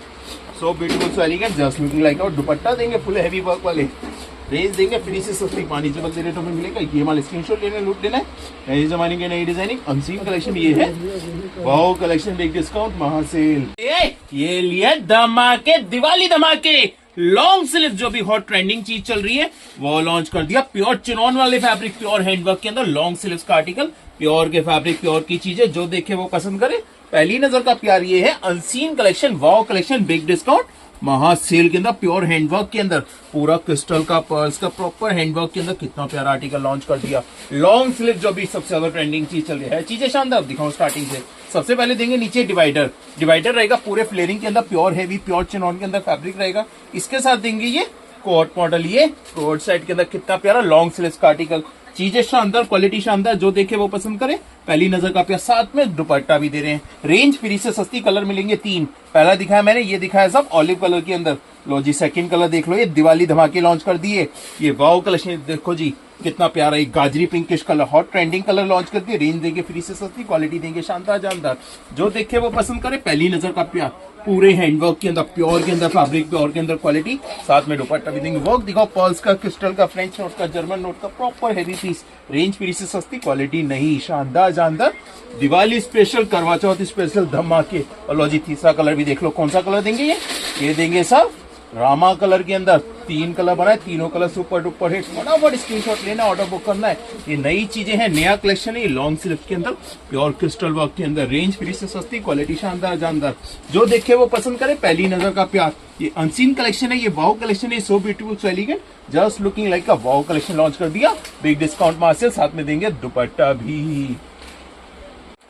सो beautiful so elegant, just looking like. और दुपट्टा देंगे फुल हैवी वर्क वाले। रेंज देंगे फ्री से सस्ती, पानी से बदले रेटों में मिलेगा। ये माल स्क्रीनशॉट लेना, लूट लेना है। नए जमाने की नई डिजाइनिंग, अनसीन कलेक्शन, ये है वाओ कलेक्शन, बिग डिस्काउंट महा सेल। ये लिए धमाके, दिवाली धमाके, लॉन्ग स्लीव जो भी हॉट ट्रेंडिंग चीज चल रही है वो लॉन्च कर दिया। प्योर चिनॉन वाले फैब्रिक, प्योर हैंडवर्क के अंदर लॉन्ग स्लीव्स का आर्टिकल, प्योर के फैब्रिक, प्योर की चीजें, जो देखे वो पसंद करे। पहली नजर का प्यार ये है unseen collection, wow collection, big discount महा सेल के अंदर, प्योर हैंडवर्क के अंदर, पूरा क्रिस्टल का पर्ल्स का प्रॉपर हैंडवर्क के अंदर कितना प्यारा आर्टिकल लॉन्च कर दिया। लॉन्ग स्लीव जो भी सबसे ज्यादा ट्रेंडिंग चीज चल रही है, चीजें शानदार दिखाऊं स्टार्टिंग से। सबसे पहले देंगे नीचे डिवाइडर रहेगा, पूरे फ्लेयरिंग के अंदर, प्योर हैवी प्योर चिनॉन के अंदर फैब्रिक रहेगा। इसके साथ देंगे ये कोट मॉडल, ये कोट साइड के अंदर कितना प्यारा लॉन्ग स्लीव का आर्टिकल। चीजें शानदार, क्वालिटी शानदार, जो देखे वो पसंद करे, पहली नजर का प्यार। साथ में दुपट्टा भी दे रहे हैं। रेंज फ्री से सस्ती, कलर मिलेंगे 3, पहला दिखाया मैंने, ये दिखाया सब ऑलिव कलर के अंदर। लो जी सेकंड कलर देख लो, ये दिवाली धमाके लॉन्च कर दिए। ये वाओ कलेक्शन देखो जी कितना प्यारा, एक गाजरी pinkish colour, hot trending colour launch कर दिए। रेंज देंगे फ्री से सस्ती, क्वालिटी देंगे शानदार जानदार, जो देखे वो पसंद करे, पहली नजर का प्यार। पूरे हैंडवर्क के अंदर, प्योर के अंदर फैब्रिक, प्योर के अंदर क्वालिटी, साथ में दुपट्टा भी देंगे। वर्क दिखाओ, पर्ल्स का, क्रिस्टल का, फ्रेंच नोट का, जर्मन नोट का, proper heavy piece. Range free से सस्ती, क्वालिटी नहीं, शानदार जानदार, दिवाली स्पेशल, करवा चौथ स्पेशल धमाके। और लो जी तीसरा कलर भी देख लो, कौन सा कलर देंगे ये देंगे सब रामा कलर के अंदर। 3 कलर बनाए, तीनों कलर सुपर डुपर हिट। फटाफट स्क्रीनशॉट लेना, ऑर्डर बुक करना है। ये नई चीजें हैं, नया कलेक्शन है, ये लॉन्ग स्लीव के अंदर, प्योर क्रिस्टल वर्क के अंदर। रेंज फ्री से सस्ती, क्वालिटी शानदार जानदार, जो देखे वो पसंद करे, पहली नजर का प्यार। ये अनसीन कलेक्शन है, ये वाओ कलेक्शन है, so beautiful so elegant, just looking like a wow collection launch कर दिया। बिग डिस्काउंट मार्सेल, साथ में देंगे दुपट्टा भी।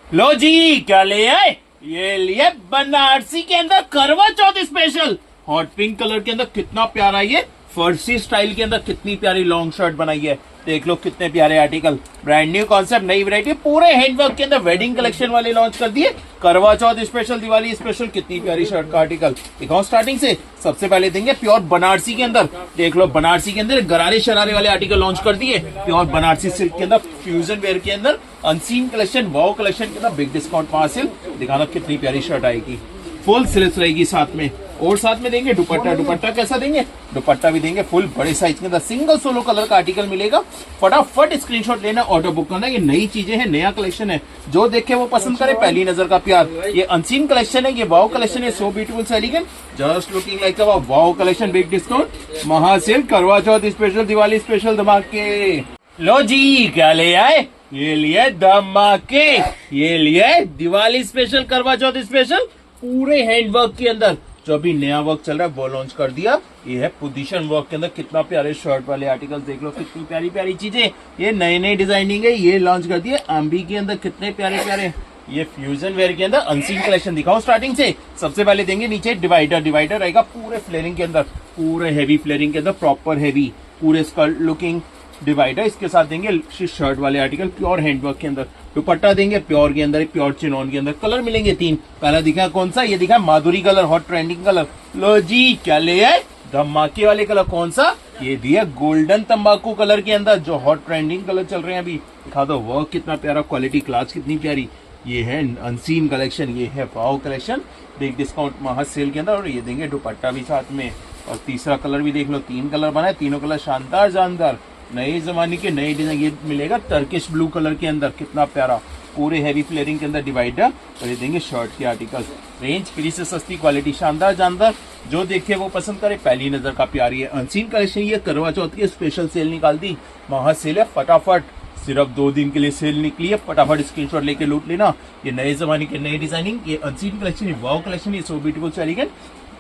लो जी क्या ले आए, ये लिए बनारसी के अंदर करवा Chauth special, hot pink colour के अंदर, कितना प्यारा ये फर्सी स्टाइल के अंदर कितनी प्यारी लॉन्ग शर्ट बनाई है, देख लो कितने प्यारे आर्टिकल, ब्रांड न्यू कॉन्सेप्ट, नई वैरायटी, पूरे हैंडवर्क के अंदर वेडिंग कलेक्शन वाले लॉन्च कर दिए, करवा चौथ स्पेशल, दिवाली स्पेशल, कितनी प्यारी शर्ट का आर्टिकल दिखाओ स्टार्टिंग से। सबसे पहले देंगे प्योर बनारसी के अंदर, देख लो बनारसी के अंदर गरारे शरारे वाले आर्टिकल लॉन्च कर दिए, प्योर बनारसी सिल्क के अंदर, फ्यूजन वेयर के अंदर, अनसीन कलेक्शन, वाओ कलेक्शन के अंदर, बिग डिस्काउंट महासेल, दिखाना कितनी प्यारी शर्ट आएगी, फुल स्लीव्स रहेगी साथ में, और साथ में देंगे दुपट्टा। दुपट्टा कैसा देंगे, दुपट्टा भी देंगे फुल बड़े साइज के अंदर, सिंगल सोलो कलर का आर्टिकल मिलेगा। फटाफट स्क्रीनशॉट लेना, ऑर्डर बुक करना, ये नई चीजें हैं, नया कलेक्शन है, जो देखे वो पसंद करे, पहली नजर का प्यार। ये अनसीन कलेक्शन है, ये वाओ कलेक्शन है, so beautiful so elegant, just looking like a wow collection, big discount महासेल, करवा चौथ स्पेशल, दिवाली स्पेशल धमाके। लो जी क्या ले आए, ये लिए धमाके, ये लिए दिवाली स्पेशल, करवा चौथ स्पेशल, पूरे हैंडवर्क के अंदर जो अभी नया वर्क चल रहा है वो लॉन्च कर दिया। ये है पोजीशन वर्क के अंदर, कितना प्यारे शर्ट वाले आर्टिकल, देख लो कितनी प्यारी प्यारी चीजें, ये नई नई डिजाइनिंग है, ये लॉन्च कर दिया। आंबी के अंदर कितने प्यारे प्यारे, ये फ्यूजन वेयर के अंदर अनसीन कलेक्शन दिखाओ स्टार्टिंग से। सबसे पहले देंगे नीचे डिवाइडर, डिवाइडर रहेगा पूरे फ्लेयरिंग के अंदर, पूरे हैवी फ्लेयरिंग के अंदर, प्रॉपर हैवी, पूरे स्कर्ट लुकिंग डिवाइडर। इसके साथ देंगे शर्ट वाले आर्टिकल प्योर हैंडवर्क के अंदर, दुपट्टा देंगे प्योर के अंदर, प्योर चिनोन के अंदर, कलर मिलेंगे 3। पहला दिखा कौन सा, ये दिखा माधुरी कलर, हॉट ट्रेंडिंग कलर। लो जी क्या ले आए, धमाके वाले कलर, कौन सा, ये दिया गोल्डन तंबाकू कलर के अंदर, जो हॉट ट्रेंडिंग कलर चल रहे हैं अभी। दिखा दो वर्क कितना प्यारा, क्वालिटी क्लास कितनी प्यारी। ये है अनसीन कलेक्शन, ये है वाओ कलेक्शन, बिग डिस्काउंट महासेल के अंदर, और ये देंगे दुपट्टा भी साथ में। और तीसरा कलर भी देख लो, 3 कलर बनाए, तीनों कलर शानदार जानदार, नए जमाने के नए डिजाइन। ये मिलेगा टर्किश ब्लू कलर के अंदर, कितना प्यारा, पूरे हैवी फ्लेयरिंग के अंदर डिवाइडर। और ये देंगे शर्ट के आर्टिकल, रेंज फ्री से सस्ती, क्वालिटी शानदार जानदार, जो देखे वो पसंद करे, पहली नजर का प्यार। ये अनसीन कलेक्शन, ये करवा चौथ की स्पेशल सेल निकाल दी, महासेल है, फटाफट सिर्फ 2 दिन के लिए सेल निकली है, फटाफट स्क्रीनशॉट लेके लूट लेना। ये नए जमाने के नई डिजाइनिंग, ये अनसीन कलेक्शन, वाओ कलेक्शन, ये सो beautiful so elegant,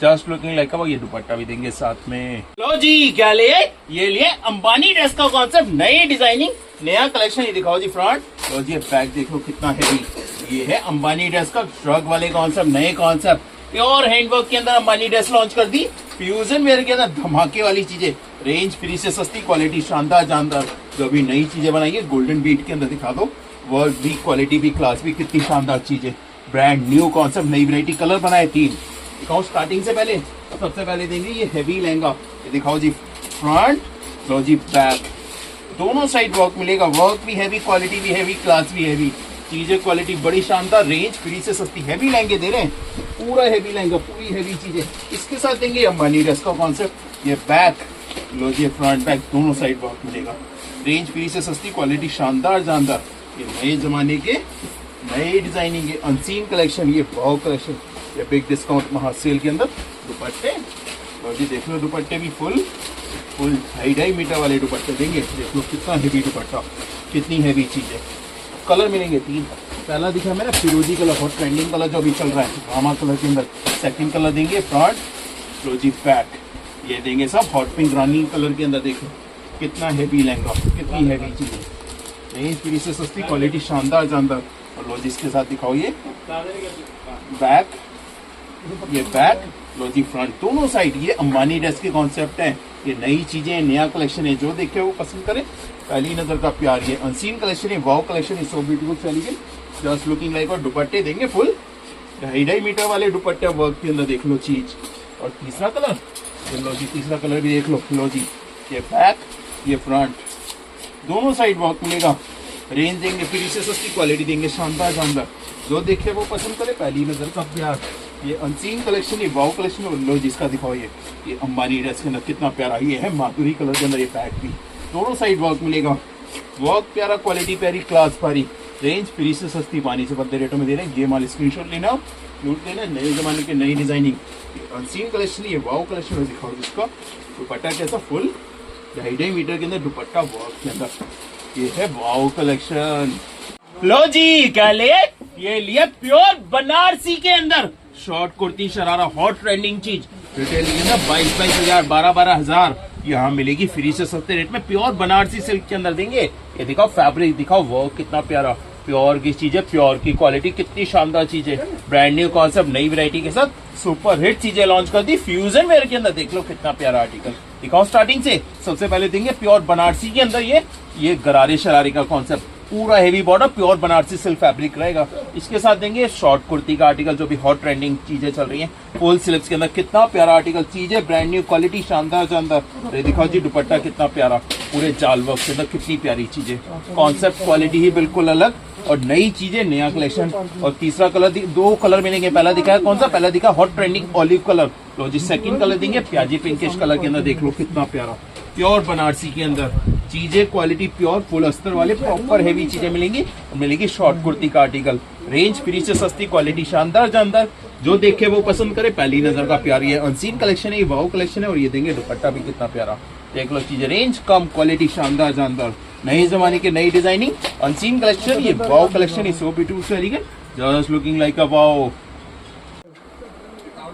just looking like अ, ये दुपट्टा भी देंगे साथ में। लो जी क्या लिए, ये लिए अंबानी ड्रेस का कॉन्सेप्ट, नई डिजाइनिंग, नया कलेक्शन, ये दिखाओ जी फ्रंट। लो जी बैक देखो कितना हैवी, ये है अंबानी ड्रेस का श्रग वाले कॉन्सेप्ट, नए कॉन्सेप्ट, प्योर हैंडवर्क के अंदर अंबानी ड्रेस लॉन्च कर दी, फ्यूजन वेयर के अंदर धमाके वाली चीजें, रेंज फ्री से सस्ती, क्वालिटी शानदार जानदार, जो अभी नई चीजें बनाई है गोल्डन बीट के अंदर, दिखा दो वर्क भी, क्वालिटी भी, क्लास भी, कितनी शानदार चीजें, ब्रांड न्यू कॉन्सेप्ट, नई वैरायटी, कलर बनाए 3। दिखाओ स्टार्टिंग से पहले, सबसे पहले देंगे ये हैवी लहंगा, ये दिखाओ जी फ्रंट, लो जी बैक, दोनों साइड वर्क मिलेगा, वर्क भी हैवी, क्वालिटी भी हैवी, क्लास भी हैवी, चीजें क्वालिटी बड़ी शानदार, रेंज फ्री से सस्ती, हैवी लहंगे दे रहे हैं, पूरा हैवी लहंगा, पूरी हैवी चीजें। इसके साथ देंगे अंबानी ड्रेस का कॉन्सेप्ट, ये बैक, लो जी फ्रंट बैक, दोनों साइड वर्क मिलेगा, रेंज फ्री से सस्ती, क्वालिटी शानदार जानदार, ये नए जमाने के नई डिजाइनिंग, ये अनसीन कलेक्शन, ये वाओ कलेक्शन, ये बिग डिस्काउंट महासेल के अंदर। दुपट्टे और जी देख लो, दुपट्टे भी फुल 2.5 मीटर वाले दुपट्टे देंगे, देख लो कितना हेवी दुपट्टा, कितनी हेवी चीज है। कलर मिलेंगे 3, पहला दिखा मेरा फिरोजी कलर, बहुत ट्रेंडिंग कलर जो अभी चल रहा है, रामा कलर के अंदर। सेकंड कलर देंगे फ्रंट, लो जी बैक, ये देंगे सब हॉट पिंक रानी कलर के अंदर, देखो कितना हेवी लहंगा, कितनी हेवी चीज है, रेंज फ्री से सस्ती, क्वालिटी शानदार जानदार। और लो जी इसके साथ दिखाओ ये बैक, ये बैक, लो जी फ्रंट, दोनों साइड, ये अंबानी ड्रेस के कॉन्सेप्ट है, ये नई चीजें, नया कलेक्शन है, जो देखे वो पसंद करे, पहली नजर का प्यार। ये अनसीन कलेक्शन है, वाओ कलेक्शन है, so beautiful elegant, just looking like. और दुपट्टे देंगे फुल 2.5 मीटर वाले दुपट्टे वर्क के अंदर, देख लो चीज। और तीसरा कलर, लो जी तीसरा कलर भी देख लो, लो जी ये बैक, ये फ्रंट, दोनों साइड वर्क मिलेगा, रेंज देंगे फ्री से सस्ती, क्वालिटी देंगे शानदार शानदार, जो देखे वो पसंद करे, पहली नजर का प्यार। ये अनसीन कलेक्शन, ये वाओ कलेक्शन, लो जिसका दिखाओ ये अंबानी ड्रेस के अंदर कितना प्यारा, ये है माधुरी कलर के अंदर, ये पैक भी, दोनों साइड वर्क मिलेगा, वर्क प्यारा, क्वालिटी प्यारी, क्लास प्यारी, रेंज फ्री से सस्ती, पानी से बदले रेटों में दे रहे हैं। ये माल स्क्रीनशॉट लेना, लूट लेना, नए जमाने के नई डिजाइनिंग, अनसीन कलेक्शन, ये वाओ कलेक्शन दिखाओ जिसका दुपट्टा कैसा, फुल 2.5 मीटर के अंदर दुपट्टा वर्क के अंदर, ये है वाओ कलेक्शन। लो जी क्या ले, ये लिए प्योर बनारसी के अंदर short kurti sharara, hot trending चीज, रिटेल के अंदर 22-22 हजार, 12-12 हजार, यहाँ मिलेगी फ्री से सस्ते रेट में, प्योर बनारसी सिल्क के अंदर देंगे। ये दिखाओ फैब्रिक, दिखाओ वर्क कितना प्यारा, प्योर की चीज है, प्योर की क्वालिटी, कितनी शानदार चीज है, ब्रांड न्यू कॉन्सेप्ट, नई वैरायटी के साथ सुपर हिट चीजें लॉन्च कर दी, फ्यूजन वेयर के अंदर, देख लो कितना प्यारा आर्टिकल। दिखाओ स्टार्टिंग से। सबसे पहले देंगे प्योर बनारसी के अंदर ये गरारे शरारे का कॉन्सेप्ट, पूरा heavy border, pure Banarasi silk fabric रहेगा। इसके साथ देंगे शॉर्ट कुर्ती का आर्टिकल, जो भी हॉट ट्रेंडिंग चीजें चल रही हैं, फुल स्लीव्स के अंदर कितना प्यारा आर्टिकल, चीजें ब्रांड न्यू, क्वालिटी शानदार शानदार। ये दिखाओ जी दुपट्टा कितना प्यारा, पूरे जाल वर्क के अंदर कितनी प्यारी चीजें, कॉन्सेप्ट क्वालिटी ही बिल्कुल अलग और नई चीजें, नया कलेक्शन। और तीसरा कलर, दो कलर मिलेंगे, पहला दिखाया कौन सा, पहला दिखा हॉट ट्रेंडिंग ऑलिव कलर। लो जी सेकंड कलर देंगे प्याजी पिंकिश कलर के अंदर, देख लो कितना प्यारा, प्योर बनारसी के अंदर, चीजें क्वालिटी प्योर फुल अस्तर वाले प्रॉपर हेवी चीजें मिलेंगी। और मिलेगी शॉर्ट कुर्ती का आर्टिकल, रेंज फ्री से सस्ती, क्वालिटी शानदार जानदार, जो देखे वो पसंद करे, पहली नजर का प्यार। ये अनसीन कलेक्शन है, ये वाओ कलेक्शन है। और ये देंगे दुपट्टा भी कितना प्यारा, देख लो चीजें, रेंज कम, क्वालिटी शानदार जानदार, नए जमाने के नई डिजाइनिंग, अनसीन कलेक्शन, ये wow collection is so beautiful, just looking like a wow.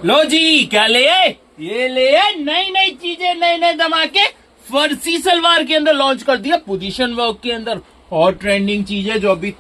लो जी क्या ले आए, ये ले आए नई नई चीजें, नए नए धमाके, फर्सी सलवार के अंदर लॉन्च कर दिया, पोजीशन वर्क के अंदर, और ट्रेंडिंग चीजें जो अभी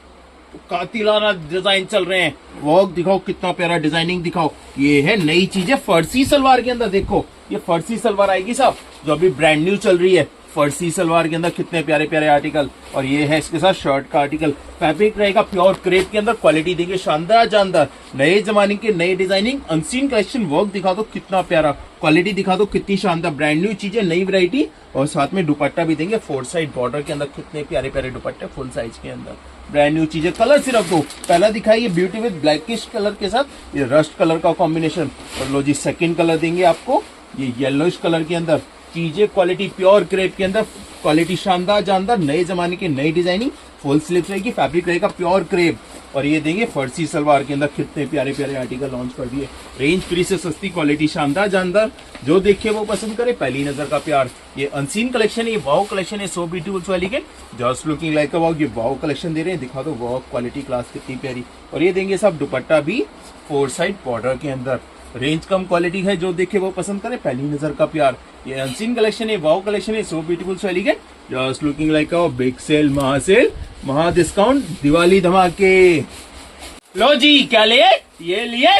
कातिलाना डिजाइन चल रहे हैं, वर्क दिखाओ कितना प्यारा, डिजाइनिंग दिखाओ। ये है नई चीजें फर्सी सलवार के अंदर, देखो ये फर्सी सलवार आएगी साहब, जो अभी ब्रांड न्यू चल रही है, फर्सी सलवार के अंदर कितने प्यारे प्यारे आर्टिकल। और ये है इसके साथ शर्ट का आर्टिकल, फैब्रिक रहेगा प्योर क्रेप के अंदर, क्वालिटी देंगे शानदार जानदार, नए जमाने के नए डिजाइनिंग, अनसीन कलेक्शन, वर्क दिखा दो कितना प्यारा, क्वालिटी दिखा दो कितनी शानदार, ब्रांड न्यू चीजें, नई वैरायटी। और साथ में दुपट्टा भी देंगे 4 साइड बॉर्डर के अंदर, कितने प्यारे प्यारे दुपट्टे फुल साइज के अंदर, ब्रांड न्यू चीजें। कलर सिर्फ दो, पहला दिखाई ब्यूटी विद ब्लैकिश कलर के साथ ये रस्ट कलर का कॉम्बिनेशन। और लो जी सेकंड कलर देंगे आपको ये येलोइश कलर के अंदर, चीजें क्वालिटी प्योर क्रेप के अंदर, क्वालिटी शानदार जानदार, नए जमाने की नई डिजाइनिंग, फुल स्लीव्स रहेगी, फैब्रिक रहेगा प्योर क्रेप। और ये देंगे फर्सी सलवार के अंदर, कितने प्यारे प्यारे आर्टिकल लॉन्च कर दिए, रेंज फ्री से सस्ती, क्वालिटी शानदार जानदार, जो देखे वो पसंद करे, पहली नजर का प्यार। ये अनसीन कलेक्शन है, ये वाओ कलेक्शन है, so beautiful so elegant, just looking like a wow. ये वाओ कलेक्शन दे रहे हैं, दिखा दो वाओ क्वालिटी क्लास कितनी प्यारी। और ये देंगे सब दुपट्टा भी 4 साइड बॉर्डर के अंदर, रेंज कम क्वालिटी है, जो देखे वो पसंद करे, पहली नजर का प्यार। ये अनसीन कलेक्शन है, वाओ कलेक्शन है, so beautiful so elegant, just looking like a big sale, महा डिस्काउंट, दिवाली धमाके। लो जी क्या लिए, ये लिए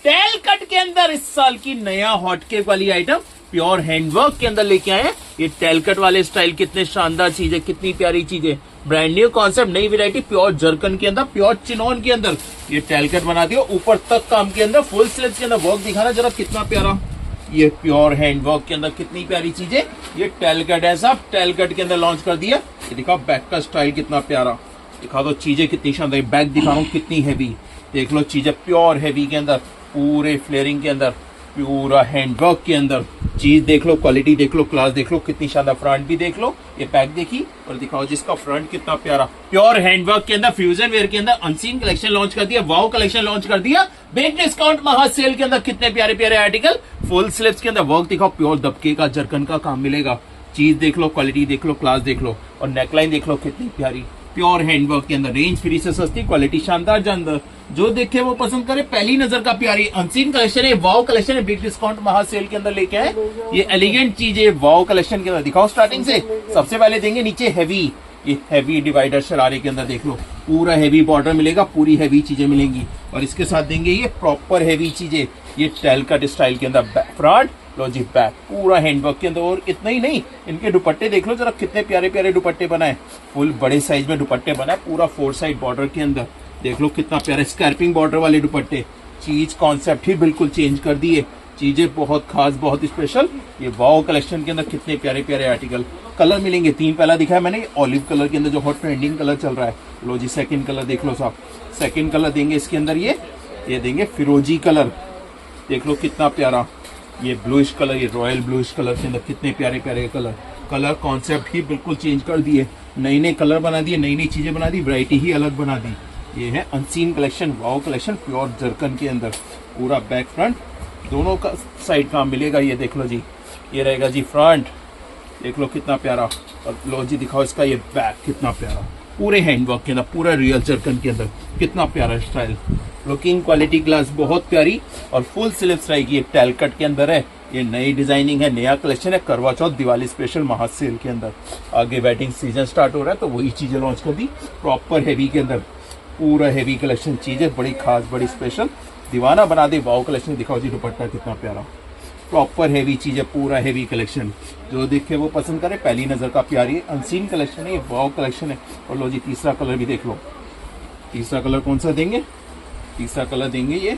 टेल कट के अंदर इस साल की नया हॉटकेक वाली आइटम, प्योर हैंडवर्क के अंदर लेके आए हैं। ये टेल कट वाले स्टाइल, कितने शानदार चीजें, कितनी प्यारी चीजें, ब्रांड न्यू कॉन्सेप्ट, नई वैरायटी, प्योर जर्कन के अंदर, प्योर चिनॉन के अंदर ये टेल कट बना दिया, ऊपर तक काम के अंदर, फुल स्लीव्स के अंदर, वर्क दिखाना जरा कितना प्यारा, ये प्योर हैंडवर्क के अंदर कितनी प्यारी चीजें। ये टेल कट है साहब, टेल कट के अंदर लॉन्च कर दिया। ये दिखाओ बैक का स्टाइल कितना प्यारा, दिखा दो चीजें कितनी शानदार, बैक दिखा रहा हूँ कितनी हैवी, देख लो चीजें प्योर हैवी के अंदर, पूरे फ्लेयरिंग के अंदर, पूरा हैंडवर्क के अंदर, चीज देख लो, क्वालिटी देख लो, क्लास देख लो कितनी शानदार, फ्रंट भी देख लो, ये पैक देखी और दिखाओ जिसका फ्रंट कितना प्यारा, प्योर हैंडवर्क के अंदर, फ्यूजन वेयर के अंदर, अनसीन कलेक्शन लॉन्च कर दिया, वाओ कलेक्शन लॉन्च कर दिया, बिग डिस्काउंट महा सेल के अंदर, कितने प्यारे प्यारे आर्टिकल, फुल स्लीव्स के अंदर, वर्क दिखाओ, प्योर दबके का जरकन का काम मिलेगा, चीज देख लो, क्वालिटी देख लो, क्लास देख लो, और नेकलाइन देख लो कितनी प्यारी, प्योर हैंडवर्क के अंदर, रेंज फ्री से सस्ती, क्वालिटी शानदार जानदार, जो देखे वो पसंद करे, पहली नजर का प्यारी अनसीन कलेक्शन है, वाओ कलेक्शन है, बिग डिस्काउंट महा सेल के अंदर लेके आए। ये एलिगेंट चीज है वाओ कलेक्शन के अंदर, दिखाओ स्टार्टिंग से। सबसे पहले देंगे नीचे हैवी, ये हैवी डिवाइडर शरारे के अंदर, देख लो पूरा हैवी बॉर्डर मिलेगा, पूरी हैवी चीजें मिलेंगी। और इसके साथ देंगे ये प्रॉपर हैवी चीजें, ये टेल कट स्टाइल के अंदर, फ्रंट लो जी बैक, पूरा हैंडवर्क के अंदर। और इतना ही नहीं, इनके दुपट्टे देख लो जरा कितने प्यारे प्यारे दुपट्टे बनाए, फुल बड़े साइज में दुपट्टे बनाए, पूरा 4 साइड बॉर्डर के अंदर, देख लो कितना प्यारा स्कैर्पिंग बॉर्डर वाले दुपट्टे, चीज कॉन्सेप्ट ही बिल्कुल चेंज कर दिए, चीजें बहुत खास, बहुत स्पेशल। ये वाओ कलेक्शन के अंदर कितने प्यारे प्यारे आर्टिकल, कलर मिलेंगे 3 पहला दिखाया मैंने, ऑलिव कलर के अंदर जो हॉट ट्रेंडिंग कलर चल रहा है। लो जी सेकंड कलर देख लो साहब, सेकंड कलर देंगे इसके अंदर, ये देंगे फिरोजी कलर, देख लो कितना प्यारा, ये ब्लूइश कलर, ये रॉयल ब्लूइश कलर के अंदर कितने प्यारे प्यारे कलर, कलर कॉन्सेप्ट ही बिल्कुल चेंज कर दिए, नई नई कलर बना दिए, नई नई चीजें बना दी, वैरायटी ही अलग बना दी। ये है unseen collection, wow collection, pure zircon के अंदर, पूरा बैक फ्रंट दोनों का साइड काम मिलेगा। ये देख लो जी, ये रहेगा जी फ्रंट, देख लो कितना प्यारा, और लो जी दिखाओ इसका ये बैक कितना प्यारा, पूरे हैंडवर्क के अंदर, पूरा रियल जर्कन के अंदर, कितना प्यारा स्टाइल, लुकिंग क्वालिटी ग्लास बहुत प्यारी, और फुल स्लीव्स रहेगी, ये टेल कट के अंदर है, ये नई डिजाइनिंग है, नया कलेक्शन है, करवा चौथ दिवाली स्पेशल महा सेल के अंदर, आगे वेडिंग सीजन स्टार्ट हो रहा है तो वही चीजें लॉन्च कर दी, प्रॉपर हैवी के अंदर, पूरा हैवी कलेक्शन, चीजें बड़ी खास, बड़ी स्पेशल, दीवाना बना दे वाओ कलेक्शन। दिखाओ जी दुपट्टा कितना प्यारा, प्रॉपर हैवी चीज है, पूरा हैवी कलेक्शन। जो देखे वो पसंद करे, पहली नजर का प्यारी अनसीन कलेक्शन है, ये वाव कलेक्शन है। और लो जी तीसरा कलर भी देख लो। तीसरा कलर कौन सा देंगे? तीसरा कलर देंगे ये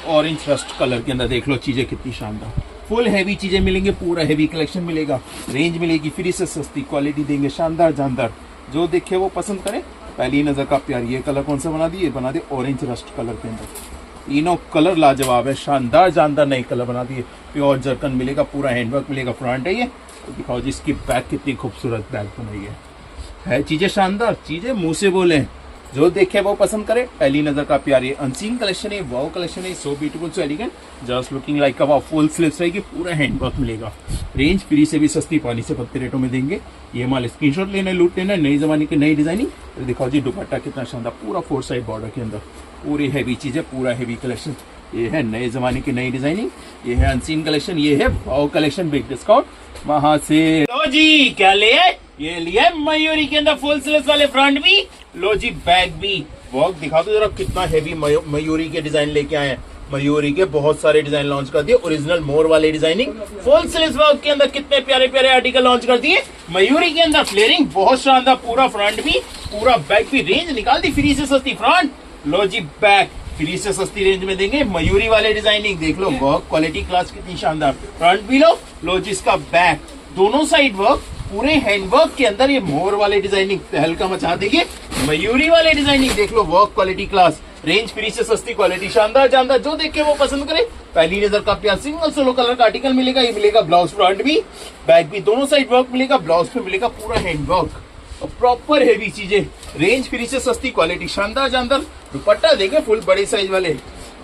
ऑरेंज रस्ट कलर के अंदर। देख लो चीजें कितनी शानदार, फुल हैवी चीजें मिलेंगे, पूरा हैवी कलेक्शन मिलेगा। रेंज मिलेगी फ्री से सस्ती, क्वालिटी देंगे शानदार जानदार। जो देखे वो पसंद करे, पहली नजर का प्यार। ये कलर कौन सा बना दिए? बना दिए ऑरेंज रस्ट कलर के अंदर। तीनों कलर लाजवाब है, शानदार जानदार नए कलर बना दिए। प्योर जरकन मिलेगा, पूरा हैंडवर्क मिलेगा। फ्रंट है ये, तो दिखाओ जी इसकी बैक कितनी खूबसूरत बैक बनाई है चीजें शानदार। चीजें मुंह से बोले, जो देखे वो पसंद करे, पहली नजर का प्यार। ये अनसीन कलेक्शन है, वाव कलेक्शन है, so beautiful so elegant, just looking like a wow. Full sleeves रहेगी, पूरा हैंडवर्क मिलेगा। रेंज फ्री से भी सस्ती, पानी से पत्ते रेटों में देंगे। ये माल स्क्रीनशॉट लेना है, लूट लेना है। नई जमाने की नई डिजाइनिंग। तो दिखाओ जी दुपट्टा कितना शानदार, पूरा 4 साइड बॉर्डर के अंदर, पूरी हैवी चीज है, पूरा हैवी कलेक्शन। ये है नए जमाने की नई डिजाइनिंग, ये है अनसीन कलेक्शन, ये है वाव कलेक्शन, बिग डिस्काउंट वहां से। लो जी क्या ले आए? ये लिया मयूरी के अंदर फुल स्लीव्स वाले फ्रंट भी। लो जी बैक भी। वर्क दिखा दो जरा कितना हैवी मयूरी के डिजाइन लेके आए हैं। मयूरी के बहुत सारे डिजाइन लॉन्च कर दिए, ओरिजिनल मोर वाले डिजाइनिंग फुल स्लीव्स वर्क के अंदर कितने प्यारे प्यारे आर्टिकल लॉन्च कर दिए। मयूरी के अंदर फ्लेयरिंग बहुत शानदार, पूरा फ्रंट भी पूरा बैक भी। रेंज निकाल दी फ्री से सस्ती फ्रंट। लो जी बैक फ्री से सस्ती रेंज में देंगे। मयूरी वाले डिजाइनिंग देख लो, वर्क क्वालिटी क्लास कितनी शानदार। फ्रंट भी लो, लो जी इसका बैक, दोनों साइड वर्क, पूरे हैंडवर्क के अंदर ये मोर वाले डिजाइनिंग तहलका मचा देंगे। मयूरी वाले डिजाइनिंग देख लो, work quality class, range free से सस्ती, क्वालिटी शानदार जानदार। जो देखे वो पसंद करे, पहली नजर का प्यार। सिंगल सोलो कलर का आर्टिकल मिलेगा। ये मिलेगा ब्लाउज, फ्रंट भी बैक भी, दोनों साइड वर्क मिलेगा। ब्लाउज पे मिलेगा पूरा हैंडवर्क, प्रॉपर हैवी चीजें। रेंज फ्री से सस्ती, क्वालिटी शानदार जानदार। दुपट्टा देंगे फुल बड़े साइज वाले,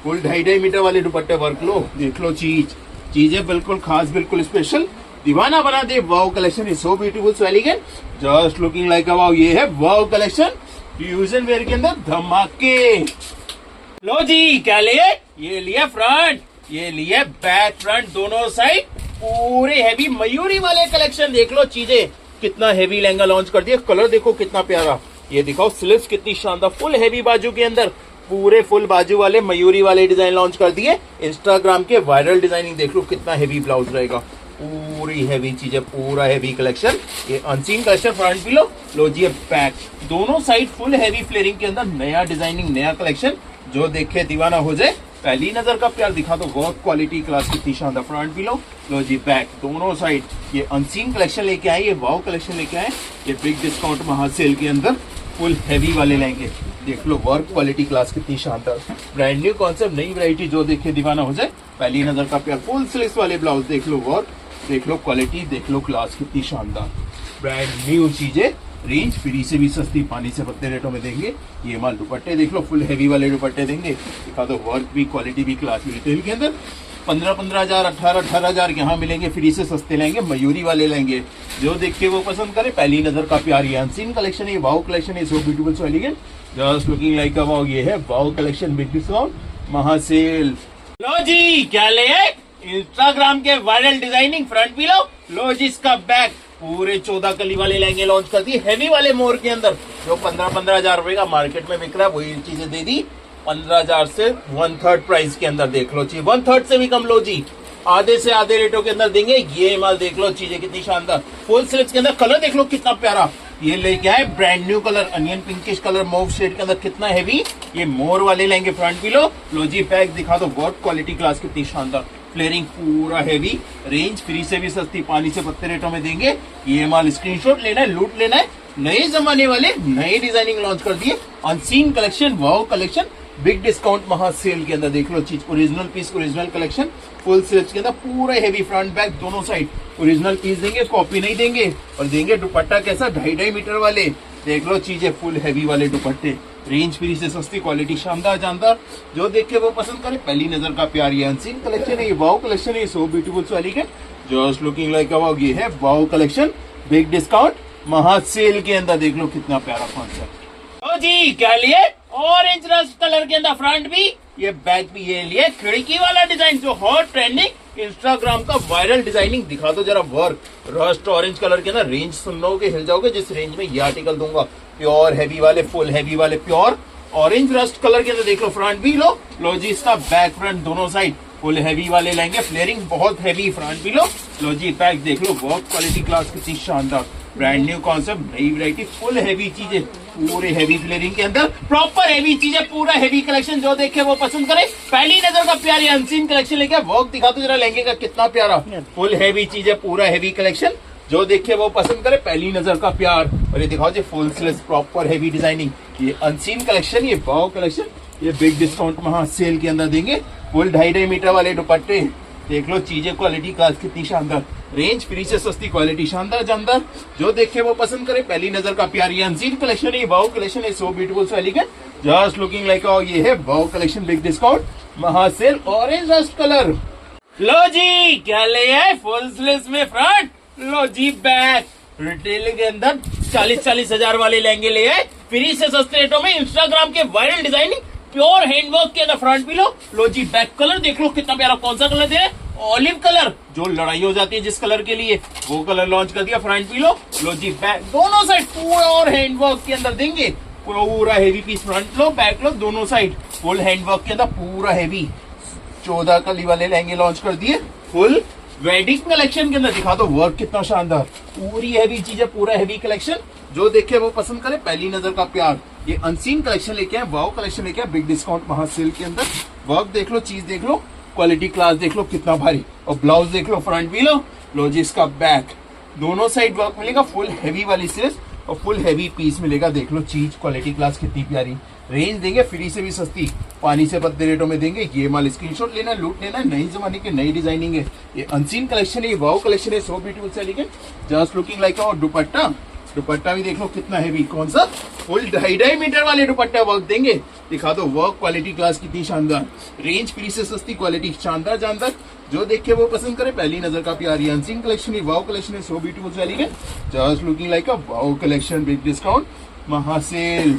फुल 2.5 मीटर वाले दुपट्टे। वर्क लो, देख लो चीजें बिल्कुल खास, बिल्कुल स्पेशल, दीवाना बना दे। Wow collection is so beautiful so elegant, just looking like a wow. ये है वाव कलेक्शन, फ्यूजन वेयर के अंदर धमाके। लो जी क्या लिए? ये लिया फ्रंट, ये लिया बैक, फ्रंट दोनों साइड पूरे हैवी मयूरी वाले कलेक्शन। देख लो चीजें कितना हैवी लहंगा लॉन्च कर दिया। कलर देखो कितना प्यारा, ये दिखाओ स्लीव्स कितनी शानदार, फुल हैवी बाजू के अंदर, पूरे फुल बाजू वाले मयूरी वाले डिजाइन लॉन्च कर दिए। इंस्टाग्राम के वायरल डिजाइनिंग देख लो, कितना हैवी ब्लाउज रहेगा, पूरी हैवी चीजें, पूरा हैवी कलेक्शन। ये अनसीन कलेक्शन फ्रंट भी लो, लो जी बैक, दोनों साइड फुल हैवी फ्लेयरिंग के अंदर नया डिजाइनिंग, नया कलेक्शन। जो देखे दीवाना हो जाए, पहली नजर का प्यार। दिखा दो वर्क क्वालिटी क्लास कितनी शानदार। फ्रंट भी लो, लो जी बैक, दोनों साइड ये अनसीन कलेक्शन लेके आए, ये वाव कलेक्शन लेके आए। ये बिग डिस्काउंट महासेल के अंदर फुल हैवी वाले लेंगे। देख लो वर्क क्वालिटी क्लास कितनी शानदार, ब्रांड न्यू कॉन्सेप्ट, नई वैरायटी। जो देखे दीवाना हो जाए, पहली नजर का प्यार। फुल स्लीव्स वाले ब्लाउज देख लो, वर्क देख लो, क्वालिटी देख लो, क्लास कितनी शानदार, ब्रांड न्यू चीजें। रेंज फ्री से भी सस्ती, पानी से पत्ते रेटों में देंगे। ये माल दुपट्टे देख लो, फुल हैवी वाले दुपट्टे देंगे। दिखा दो वर्क भी, क्वालिटी भी, क्लास भी। रिटेल के अंदर 15-15 हजार, 18-18 हजार यहाँ मिलेंगे, फ्री से सस्ते लेंगे, मयूरी वाले लेंगे। जो देख के वो पसंद करे, पहली नजर का प्यार। ये अनसीन कलेक्शन है, वाव कलेक्शन है, so beautiful so elegant, just looking like a wow. ये है वाव कलेक्शन, बिग डिस्काउंट महासेल। लो जी क्या ले आए? इंस्टाग्राम के वायरल डिजाइनिंग फ्रंट भी लो जी इसका बैक, पूरे 14 कली वाले लहंगे लॉन्च कर दिए हैवी वाले मोर के अंदर। जो 15-15 हजार रुपए का मार्केट में बिक रहा है, वही चीजें दे दी 15 हजार से 1/3 प्राइस के अंदर। देख लो चीज 1/3 से भी कम, लो जी आधे से आधे रेटों के अंदर देंगे। ये माल देख लो, चीजें कितनी शानदार, फुल स्लीव्स के अंदर। कलर देख लो कितना प्यारा, ये लेके आए brand new colour, onion pinkish colour, mauve shade के अंदर, कितना हैवी। ये मोर वाले लेंगे, फ्रंट भी लो जी बैक। दिखा दो वर्क क्वालिटी क्लास कितनी शानदार, फ्लेयरिंग पूरा हैवी। रेंज फ्री से भी सस्ती, पानी से पत्ते रेटों में देंगे। ये माल स्क्रीनशॉट लेना है, लूट लेना है। नए जमाने वाले नए डिजाइनिंग लॉन्च कर दिए, unseen collection, wow collection, big discount महासेल के अंदर। देख लो चीज, original piece, original collection, full sleeves के अंदर, पूरा हैवी, फ्रंट बैक दोनों साइड ओरिजिनल पीस देंगे, कॉपी नहीं देंगे। और देंगे दुपट्टा कैसा, 2.5 मीटर वाले। देख लो चीजें, फुल हैवी वाले दुपट्टे, रेंज फ्री से सस्ती, क्वालिटी शानदार जानदार। जो देखे वो पसंद करे, पहली नजर का प्यार। ये अनसीन कलेक्शन है, ये वाव कलेक्शन है, so beautiful so elegant, just looking like a wow. ये है वाव कलेक्शन, बिग डिस्काउंट महासेल के अंदर। देख लो कितना प्यारा कॉन्सेप्ट। ओ जी क्या लिए? ऑरेंज रस्ट कलर के अंदर फ्रंट भी, ये बैक भी। ये लिए खिड़की वाला डिजाइन, जो हॉट ट्रेंडिंग इंस्टाग्राम का वायरल डिजाइनिंग। दिखा दो जरा वर्क, रस्ट ऑरेंज कलर के अंदर। रेंज सुन लोगे हिल जाओगे जिस रेंज में ये आर्टिकल दूंगा। प्योर हैवी वाले, फुल हैवी वाले, प्योर ऑरेंज रस्ट कलर के अंदर। देख लो फ्रंट भी लो जी इसका बैक, फ्रंट दोनों साइड फुल हैवी वाले लेंगे, फ्लेयरिंग बहुत हैवी फ्रंट भी लो जी पैक देख लो, वर्क क्वालिटी क्लास कितनी शानदार, ब्रांड न्यू कॉन्सेप्ट, नई वैरायटी, फुल हैवी चीजें, पूरे हैवी फ्लेयरिंग के अंदर, प्रॉपर हैवी चीजें, पूरा हैवी कलेक्शन, जो देखे वो पसंद करे, पहली नजर का प्यारी अनसीन कलेक्शन लेके वर्क दिखा दो जरा लहंगे का कितना प्यारा, फुल हैवी चीजें, पूरा हैवी कलेक्शन, जो देखे वो पसंद करे, पहली नजर का प्यार। और ये दिखाओ जी full sleeves, proper heavy designing, ये अनसीन कलेक्शन, ये वाव कलेक्शन, ये बिग डिस्काउंट महा सेल के अंदर देंगे, फुल 2.5 मीटर वाले दुपट्टे, देख लो चीजें क्वालिटी क्लास कितनी शानदार, रेंज फ्री से सस्ती, क्वालिटी शानदार जानदार, जो देखे वो पसंद करे, पहली नजर का प्यार, ये अनसीन कलेक्शन है, वाव कलेक्शन है, so beautiful so elegant, just looking like, ये है वाव कलेक्शन, बिग डिस्काउंट महा सेल, ऑरेंज रस्ट कलर। लो जी क्या ले आए फुल स्लीव्स में फ्रंट, लो जी बैक, रिटेल के अंदर 40-40 हजार वाले लहंगे ले आए फ्री से सस्ते रेटों में, इंस्टाग्राम के वायरल डिजाइनिंग, प्योर हैंडवर्क के अंदर फ्रंट भी लो जी बैक कलर देख लो कितना प्यारा, कौन सा कलर दे रहे, ऑलिव कलर, जो लड़ाई हो जाती है जिस कलर के लिए वो कलर लॉन्च कर दिया, फ्रंट भी लो जी बैक, दोनों साइड पूरा और हैंडवर्क के अंदर देंगे, पूरा हेवी पीस, फ्रंट लो बैक लो दोनों साइड, फुल हैंडवर्क के अंदर पूरा हेवी, 14 कली वाले लहंगे लॉन्च कर दिए, फुल वेडिंग कलेक्शन के अंदर दिखा दो वर्क कितना शानदार, पूरी हैवी चीजें, पूरा हैवी कलेक्शन, जो देखे वो पसंद करे, पहली नजर का प्यार, ये अनसीन कलेक्शन लेके आए, वाव कलेक्शन लेके आए, बिग डिस्काउंट महा सेल के अंदर, वर्क देख लो, चीज देख लो, क्वालिटी क्लास देख लो कितना भारी, और ब्लाउज देख लो, फ्रंट भी लो जी इसका बैक, दोनों साइड वर्क मिलेगा, फुल हैवी वाली स्लीव्स और फुल हैवी पीस मिलेगा, देख लो चीज क्वालिटी क्लास कितनी प्यारी, रेंज देंगे फ्री से भी सस्ती, पानी से पत्ते रेटों में देंगे, ये माल स्क्रीनशॉट लेना, लूट लेना, नई जमाने की नई डिजाइनिंग है, ये अनसीन कलेक्शन है, ये वाव कलेक्शन है, सो ब्यूटीफुल से एलिगेंट, जस्ट लुकिंग लाइक, और दुपट्टा भी देख लो कितना हैवी, कौन सा, फुल 2.5 मीटर वाले दुपट्टा वर्क देंगे, दिखा दो वर्क क्वालिटी क्लास कितनी शानदार, रेंज फ्री से सस्ती, क्वालिटी शानदार जानदार, जो देखे वो पसंद करे, पहली नजर का प्यार, ये अनसीन कलेक्शन है, वाव कलेक्शन है, सो ब्यूटीफुल से elegant, just looking like a wow collection, big discount महा सेल।